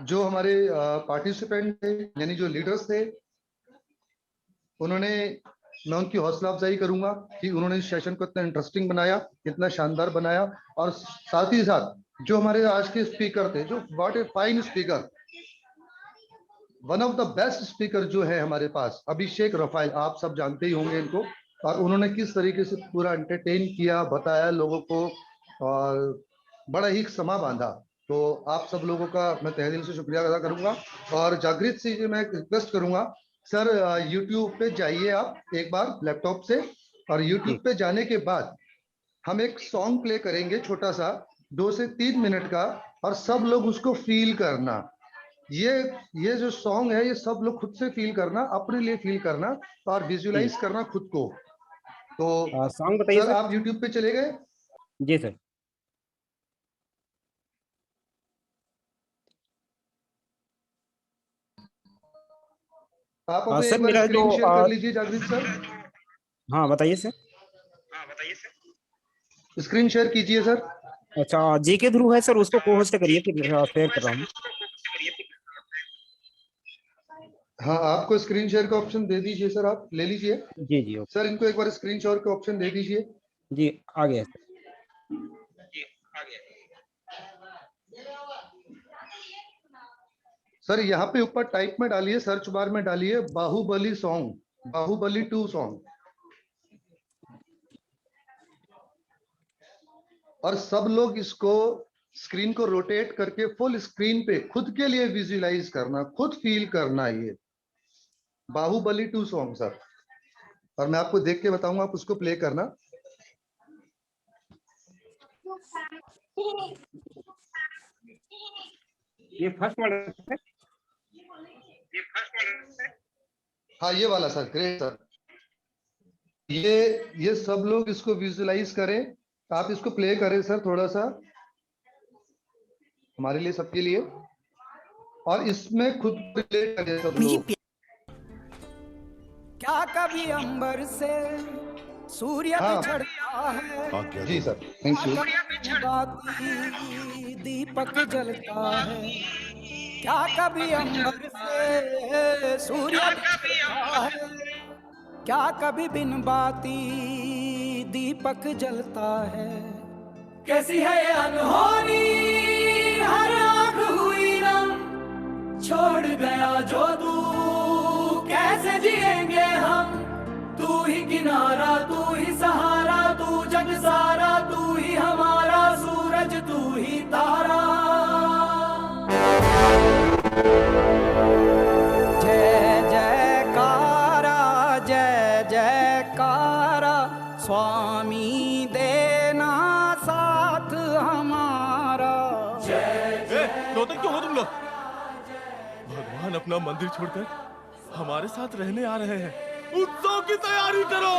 जो हमारे पार्टिसिपेंट थे, यानी जो लीडर्स थे, उन्होंने, मैं उनकी हौसला अफजाई करूंगा कि उन्होंने इस सेशन को इतना इंटरेस्टिंग बनाया, इतना शानदार बनाया। और साथ ही साथ जो हमारे आज के स्पीकर थे, जो what a fine speaker, one of the best speaker जो है हमारे पास, अभिषेक रफाइल, आप सब जानते ही होंगे इनको। और उन्होंने किस तरीके से पूरा एंटरटेन किया, बताया लोगों को, और बड़ा ही समा बांधा। तो आप सब लोगों का मैं तहे दिल से शुक्रिया अदा करूंगा। और जागृत से मैं रिक्वेस्ट करूंगा, सर यूट्यूब पे जाइए आप एक बार लैपटॉप से, और यूट्यूब पे जाने के बाद हम एक सॉन्ग प्ले करेंगे छोटा सा, 2 से 3 मिनट का, और सब लोग उसको फील करना। ये जो सॉन्ग है, ये सब लोग खुद से फील करना, अपने लिए फील करना, और विजुअलाइज करना खुद को। तो सॉन्ग बताइए सर, सर। आप यूट्यूब पे चले गए? जी सर। आप अपने सर एक बार मेरा स्क्रीन जो शेयर कर लीजिए जागृत सर। हाँ बताइए सर। स्क्रीन शेयर कीजिए सर। अच्छा, जेके ध्रुव है सर, उसको को होस्ट करिए, फिर शेयर कर रहा हूँ। हाँ, आपको स्क्रीन शेयर का ऑप्शन दे दीजिए सर, आप ले लीजिए। जी जी सर, इनको एक बार स्क्रीन शेयर का ऑप्शन दे दीजिए। जी आ गया सर। सर यहाँ पे ऊपर टाइप में डालिए, सर्च बार में डालिए बाहुबली सॉन्ग, बाहुबली 2 सॉन्ग। और सब लोग इसको स्क्रीन को रोटेट करके फुल स्क्रीन पे खुद के लिए विजुअलाइज करना, खुद फील करना। ये बाहुबली 2 सॉन्ग सर, और मैं आपको देख के बताऊंगा, आप उसको प्ले करना। ये फर्स्ट मॉडल है, हाँ ये वाला सर, ग्रेट सर। ये सब लोग इसको विजुअलाइज करें। आप इसको प्ले करें सर थोड़ा सा हमारे लिए, सबके लिए, और इसमें खुद रिलेट करें सब लोग। क्या कभी अंबर से सूर्य बिछड़ता है? जी सर, थैंक यू। दीपक जलता है, क्या कभी अंबर से सूर्य बिछड़ता है? क्या कभी बिन बाती दीपक जलता है? कैसी है ये अनहोनी, हर आँख हुई नम, छोड़ गया जो तू, कैसे जिएंगे हम? तू ही किनारा, तू ही सहारा, तू जग सारा, तू ही हमारा सूरज, तू ही तारा। जय जयकारा, जय जयकारा, स्वामी देना साथ हमारा। रोते क्यों हो तुम लोग? भगवान अपना मंदिर छोड़कर हमारे साथ रहने आ रहे हैं, उत्सव की तैयारी करो।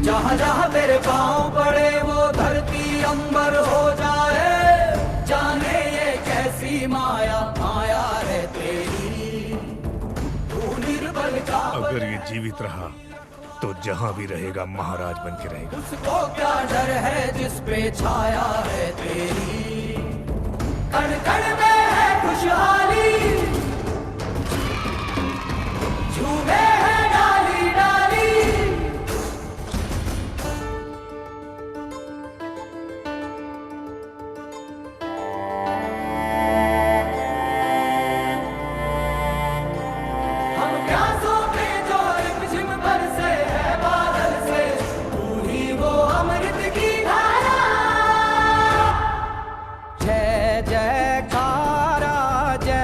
जहाँ जहाँ तेरे पाँव पड़े वो धरती अंबर हो जाए, जाने ये कैसी माया माया है तेरी, तू निर्बल का। अगर ये जीवित रहा तो जहाँ भी रहेगा महाराज बन के रहेगा। उसको क्या डर है जिस पे छाया है तेरी, कण कण में है खुशहाली, झूमे है डाली डाली। हम प्यासों पे जो रिमझिम बरसे है बादल से, तू ही वो अमृत की धारा। जय जयकारा, जय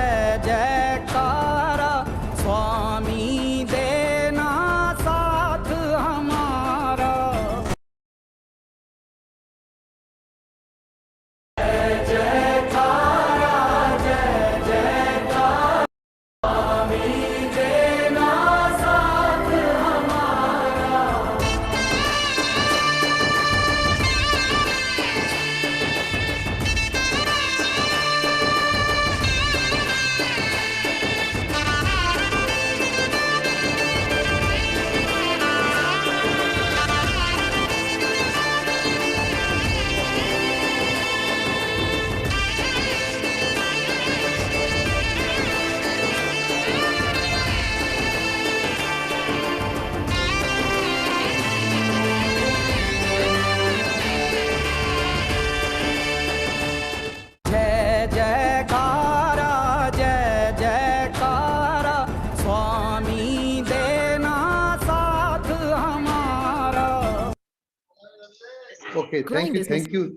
ओके,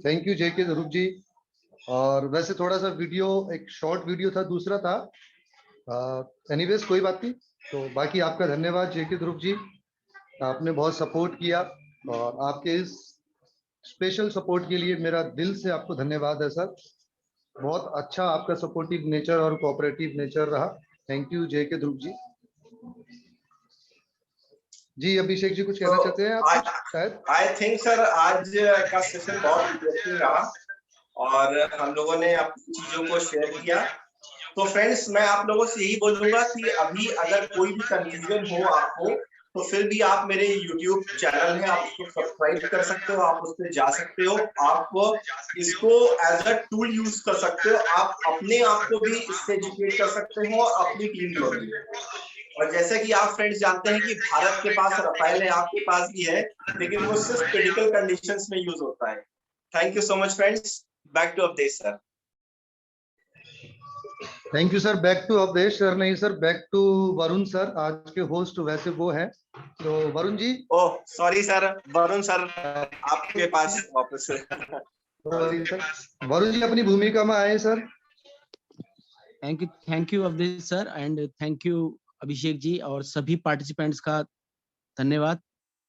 थैंक यू जेके ध्रुव जी। और वैसे थोड़ा सा वीडियो, एक शॉर्ट वीडियो था, दूसरा था, एनीवेज कोई बात नहीं। तो बाकी आपका धन्यवाद जेके ध्रुव जी, आपने बहुत सपोर्ट किया और आपके इस स्पेशल सपोर्ट के लिए मेरा दिल से आपको धन्यवाद है सर। बहुत अच्छा आपका सपोर्टिव नेचर और कोऑपरेटिव नेचर रहा। थैंक यू जेके ध्रुव जी। जी अभिषेक जी कुछ कहना चाहते हैं आप? शायद आई थिंक सर आज का सेशन बहुत इंटरेस्टिंग रहा और हम लोगों ने अपनी चीजों को शेयर किया। तो फ्रेंड्स मैं आप लोगों से यही बोलूंगा कि अभी अगर कोई भी कंफ्यूजन हो आपको, तो फिर भी आप मेरे YouTube चैनल है, आप उसको सब्सक्राइब कर सकते हो, आप उस पर जा सकते हो, आप इसको एज अ टूल यूज कर सकते हो, आप अपने आप को भी इससे एजुकेट कर सकते हो और अपनी टीम को भी। और जैसे कि आप फ्रेंड्स जानते हैं कि भारत के पास रफाइल है, आपके पास भी है, लेकिन वो सिर्फ क्रिटिकल कंडीशंस में यूज होता है। Thank you so much friends. Back to Awadhesh sir. Thank you sir. Back to Awadhesh sir नहीं sir, back to Varun sir. आज के होस्ट वैसे वो है, तो Varun ji. Oh sorry sir, Varun sir आपके पास वापस। वरुण जी अपनी भूमिका में आए सर। Thank you Awadhesh sir and thank you Abhishek ji और सभी पार्टिसिपेंट्स का धन्यवाद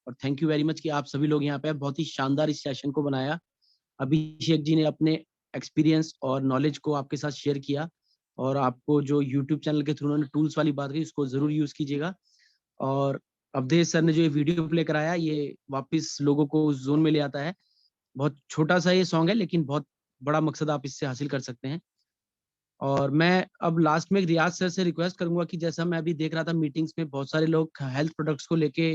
और थैंक यू वेरी मच कि आप सभी लोग यहाँ पे बहुत ही शानदार इस सेशन को बनाया। अभिषेक जी ने अपने एक्सपीरियंस और नॉलेज को आपके साथ शेयर किया और आपको जो YouTube चैनल के थ्रू उन्होंने टूल्स वाली बात की उसको जरूर यूज कीजिएगा। और अवधेश सर ने जो ये वीडियो प्ले कराया ये वापस लोगों को उस जोन में ले आता है। बहुत छोटा सा ये सॉन्ग है लेकिन बहुत बड़ा मकसद आप इससे हासिल कर सकते हैं। और मैं अब लास्ट में रियाज सर से रिक्वेस्ट करूंगा कि जैसा मैं अभी देख रहा था मीटिंग्स में बहुत सारे लोग हेल्थ प्रोडक्ट्स को लेके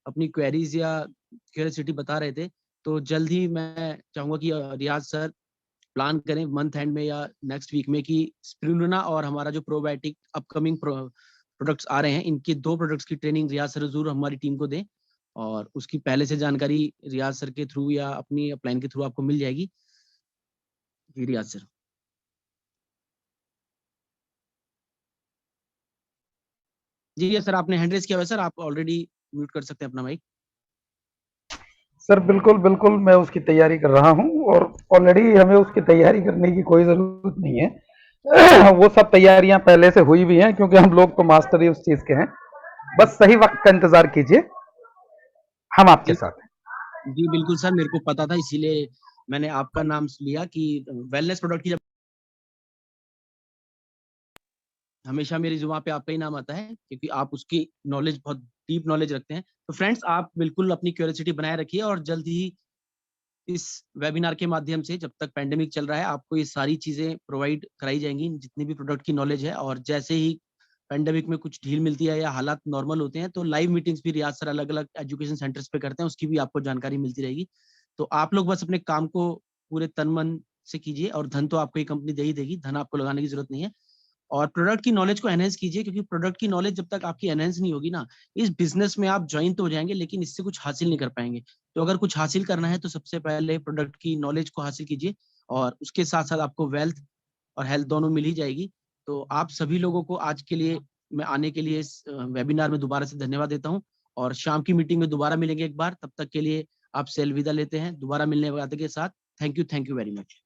अपनी क्वेरीज या क्यूरियोसिटी बता रहे थे, तो जल्द ही मैं चाहूंगा कि रियाज सर प्लान करें मंथ एंड में या नेक्स्ट वीक में कि स्पिरुलिना और हमारा जो प्रोबायोटिक अपकमिंग प्रोडक्ट्स आ रहे हैं, इनके 2 प्रोडक्ट्स की ट्रेनिंग रियाज सर जरूर हमारी टीम को दें और उसकी पहले से जानकारी रियाज सर के थ्रू या अपनी अपलाइन के थ्रू आपको मिल जाएगी। जी रियाज सर। जी सर आपने हैंड रेज किया हुआ है सर, आप ऑलरेडी म्यूट कर सकते हैं अपना माइक। सर बिल्कुल बिल्कुल मैं उसकी तैयारी कर रहा हूं और ऑलरेडी हमें उसकी तैयारी करने की कोई जरूरत नहीं है। वो सब तैयारियां पहले से हुई भी हैं क्योंकि हम लोग तो मास्टर ही उस चीज के हैं। बस सही वक्त का इंतजार कीजिए, हम आपके साथ हैं। जी बिल्कुल सर, मेरे को पता था इसीलिए मैंने आपका नाम लिया कि वेलनेस प्रोडक्ट की जब हमेशा मेरी जुबान पे आपका ही नाम आता है क्योंकि आप उसकी नॉलेज बहुत डीप नॉलेज रखते हैं। तो फ्रेंड्स आप बिल्कुल अपनी क्यूरियोसिटी बनाए रखिए और जल्द ही इस वेबिनार के माध्यम से जब तक पैंडेमिक चल रहा है आपको ये सारी चीजें प्रोवाइड कराई जाएंगी जितनी भी प्रोडक्ट की नॉलेज है। और जैसे ही पैंडेमिक में कुछ ढील मिलती है या हालात नॉर्मल होते हैं तो लाइव मीटिंग्स भी रियाज सर अलग अलग एजुकेशन सेंटर्स पे करते हैं, उसकी भी आपको जानकारी मिलती रहेगी। तो आप लोग बस अपने काम को पूरे तन मन से कीजिए और धन तो आपको ये कंपनी दे ही देगी, धन आपको लगाने की जरूरत नहीं है। और प्रोडक्ट की नॉलेज को एनहेंस कीजिए क्योंकि प्रोडक्ट की नॉलेज जब तक आपकी एनहेंस नहीं होगी ना, इस बिजनेस में आप ज्वाइन तो हो जाएंगे लेकिन इससे कुछ हासिल नहीं कर पाएंगे। तो अगर कुछ हासिल करना है तो सबसे पहले प्रोडक्ट की नॉलेज को हासिल कीजिए और उसके साथ साथ आपको वेल्थ और हेल्थ दोनों मिल ही जाएगी। तो आप सभी लोगों को आज के लिए मैं आने के लिए इस वेबिनार में दोबारा से धन्यवाद देता हूँ और शाम की मीटिंग में दोबारा मिलेंगे एक बार। तब तक के लिए आपसे अलविदा लेते हैं, दोबारा मिलने वादे के साथ। Thank you very much.